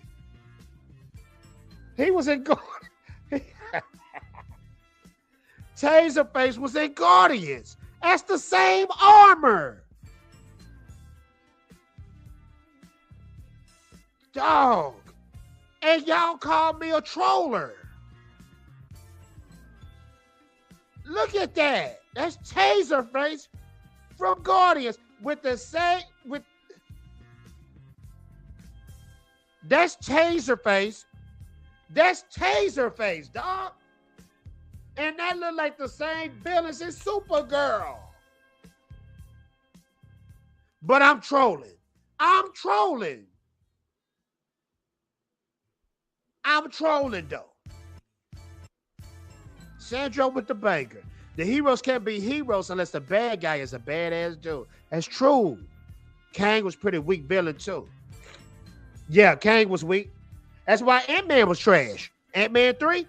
C: He was in Taserface was in Guardians. That's the same armor. Dog. And y'all call me a troller. Look at that. That's Taserface from Guardians with the same that's Taserface That's Taserface, dog. And that look like the same villains in Supergirl. But I'm trolling. I'm trolling though. Sandro with the banger. The heroes can't be heroes unless the bad guy is a badass dude. That's true. Kang was pretty weak villain too. Yeah, Kang was weak. That's why Ant-Man was trash. Ant-Man 3,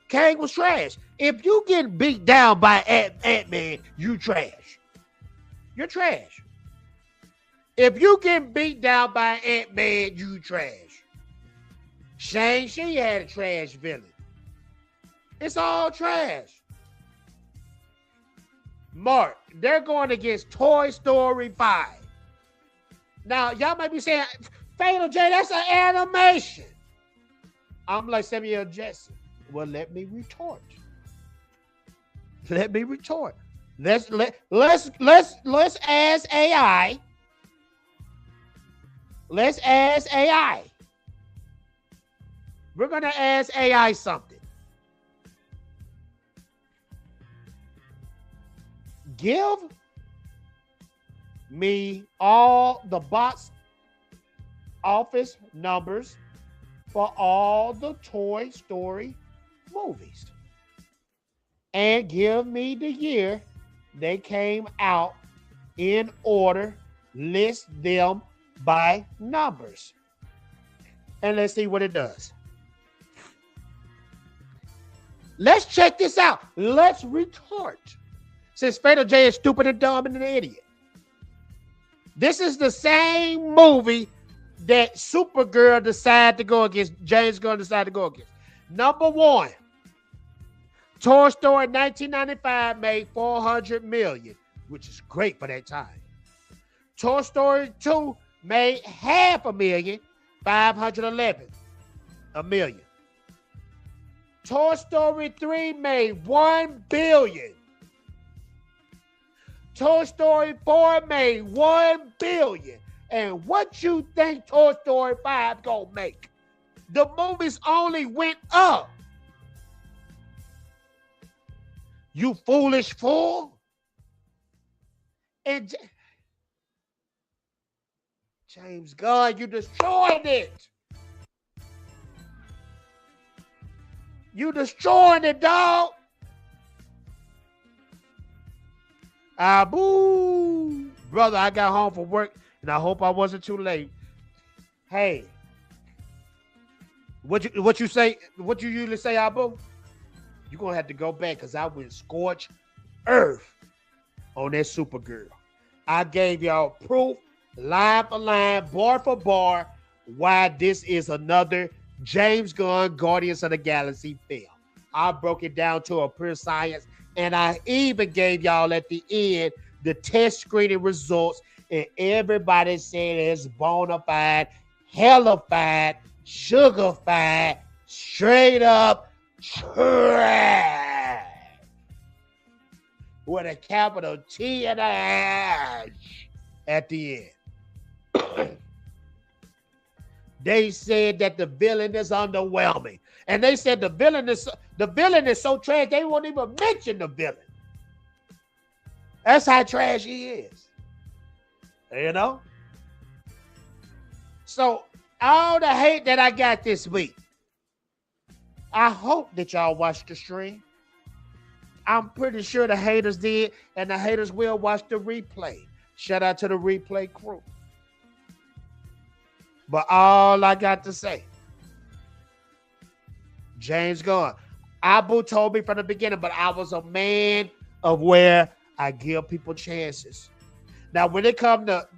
C: Kang was trash. If you get beat down by Ant-Man, you trash. You're trash. If you get beat down by Ant-Man, you trash. Shang-Chi had a trash villain. It's all trash. Mark, they're going against Toy Story 5. Now, y'all might be saying, Fatal J, that's an animation. I'm like Samuel Jackson. Well, let me retort. Let's ask AI. Let's ask AI. We're gonna ask AI something. Give me all the box office numbers for all the Toy Story movies. And give me the year they came out in order. List them by numbers. And let's see what it does. Let's check this out. Let's retort. Since Fatal J is stupid and dumb and an idiot. This is the same movie that Supergirl decided to go against. James Gunn decided to go against. Number one, Toy Story 1995 made $400 million, which is great for that time. Toy Story 2 made $500,000, $511 million. Toy Story 3 made $1 billion. Toy Story 4 made $1 billion. And what you think Toy Story 5 gonna make? The movies only went up. You foolish fool. And James Gunn, you destroyed it. You destroyed it, dog. Boo. Brother, I got home from work and I hope I wasn't too late. Hey, what you say? What you usually say, Abu? You're gonna have to go back because I went scorch earth on that Supergirl. I gave y'all proof, line for line, bar for bar, why this is another James Gunn Guardians of the Galaxy film. I broke it down to a pure science, and I even gave y'all at the end the test screening results, and everybody said it's bona fide, hellified, sugarfied, straight up trash with a capital T and a H at the end. They said that the villain is underwhelming, and they said the villain is so trash they won't even mention the villain. That's how trash he is, you know. So all the hate that I got this week, I hope that y'all watched the stream. I'm pretty sure the haters did, and the haters will watch the replay. Shout out to the replay crew. But all I got to say, James Gunn, Abu told me from the beginning, but I was a man of where I give people chances. Now, when it comes to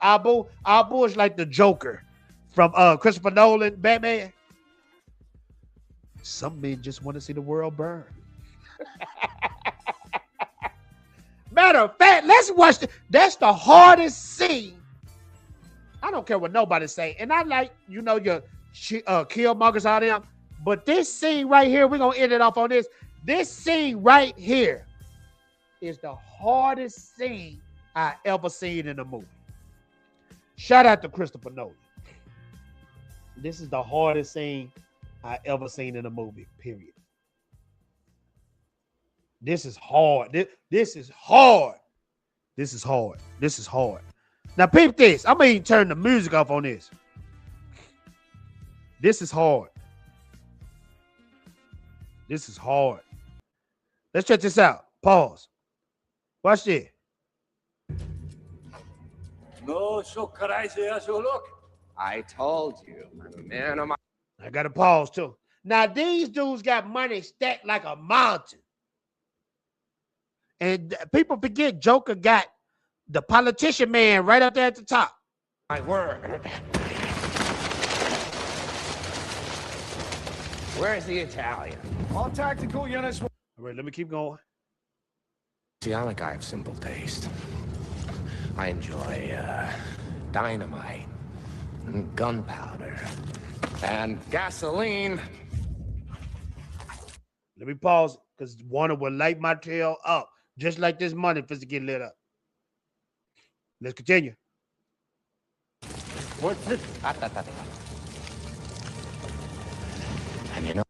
C: Abu is like the Joker from Christopher Nolan, Batman. Some men just want to see the world burn. Matter of fact, let's watch. That's the hardest scene. I don't care what nobody say. And I like, you know, your Killmongers out there. But this scene right here, we're going to end it off on this. This scene right here is the hardest scene I ever seen in a movie. Shout out to Christopher Nolan. This is the hardest scene I ever seen in a movie, period. This is hard. This is hard. This is hard. This is hard. Now, peep this. I'm going to turn the music off on this. This is hard. This is hard. Let's check this out. Pause. Watch this.
I: No, so crazy as you look. I told you, man.
C: I got to pause too. Now, these dudes got money stacked like a mountain. And people forget Joker got the politician man right up there at the top.
I: My word. Where's the Italian? All tactical units.
C: All right, let me keep going.
I: See, I'm a guy of simple taste. I enjoy dynamite and gunpowder and gasoline.
C: Let me pause because Warner will light my tail up just like this money for to get lit up. Let's continue.
I: What's it? And you know,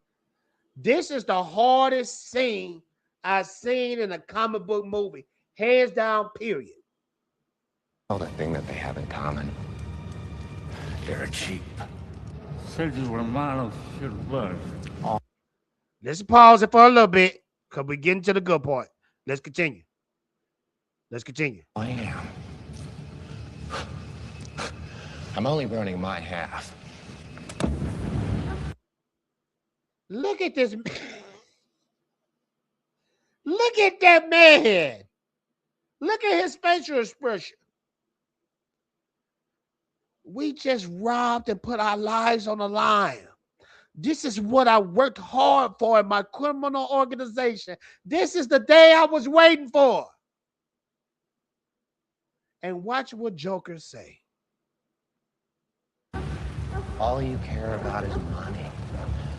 C: this is the hardest scene I've seen in a comic book movie, hands down, period.
I: the thing that they have in common. They're cheap.
C: Let's pause it for a little bit because we're getting to the good part. Let's continue. Let's continue.
I: I am. I'm only burning my half.
C: Look at this. Look at that man. Look at his facial expression. We just robbed and put our lives on the line. This is what I worked hard for in my criminal organization. This is the day I was waiting for. And watch what Joker say.
I: All you care about is money.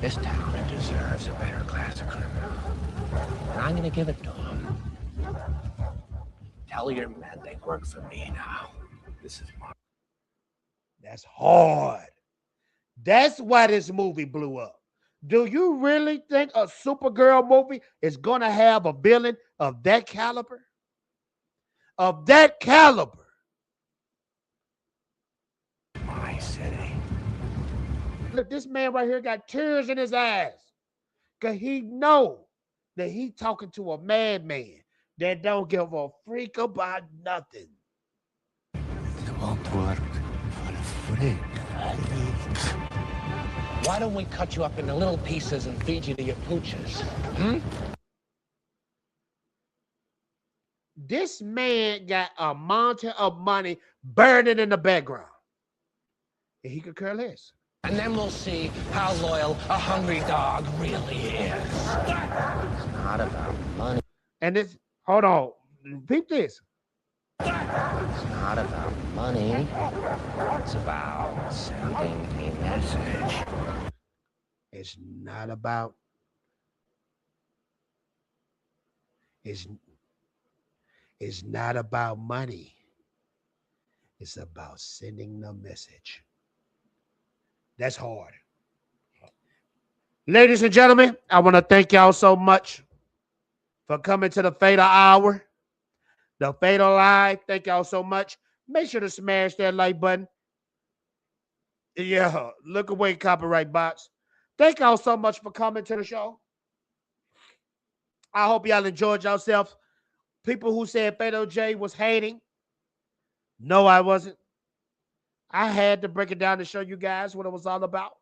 I: This town deserves a better class of criminal. And I'm going to give it to them. Tell your men they work for me now. This is my...
C: That's hard. That's why this movie blew up. Do you really think a Supergirl movie is going to have a villain of that caliber? Of that caliber.
I: My city.
C: Look, this man right here got tears in his eyes. Because he know that he talking to a madman that don't give a freak about nothing.
I: Why don't we cut you up into little pieces and feed you to your pooches?
C: This man got a mountain of money burning in the background. And he could care less.
I: And then we'll see how loyal a hungry dog really is. It's not about money.
C: And this, hold on, peep this.
I: It's not about money. It's about sending a message.
C: It's not about. It's not about money. It's about sending the message. That's hard. Ladies and gentlemen, I want to thank y'all so much for coming to the Fatal Hour. The Fatal Live. Thank y'all so much. Make sure to smash that like button. Yeah, look away, copyright box. Thank y'all so much for coming to the show. I hope y'all enjoyed yourself. People who said Fatal J was hating. No, I wasn't. I had to break it down to show you guys what it was all about.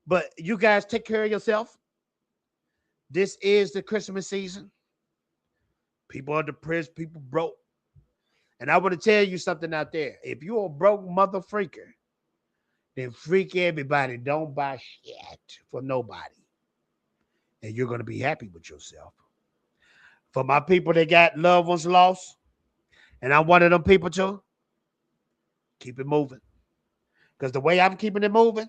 C: But you guys take care of yourself. This is the Christmas season. People are depressed. People broke. And I want to tell you something out there. If you're a broke mother freaker, then freak everybody. Don't buy shit for nobody. And you're going to be happy with yourself. For my people that got loved ones lost, and I'm one of them people too, keep it moving. Because the way I'm keeping it moving,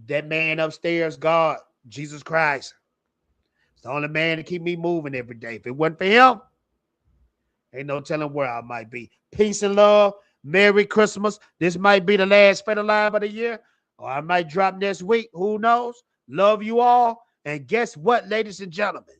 C: that man upstairs, God, Jesus Christ, it's the only man to keep me moving every day. If it wasn't for him, ain't no telling where I might be. Peace and love. Merry Christmas. This might be the last Fatal Live of the year. or I might drop next week. Who knows? Love you all. And guess what, ladies and gentlemen?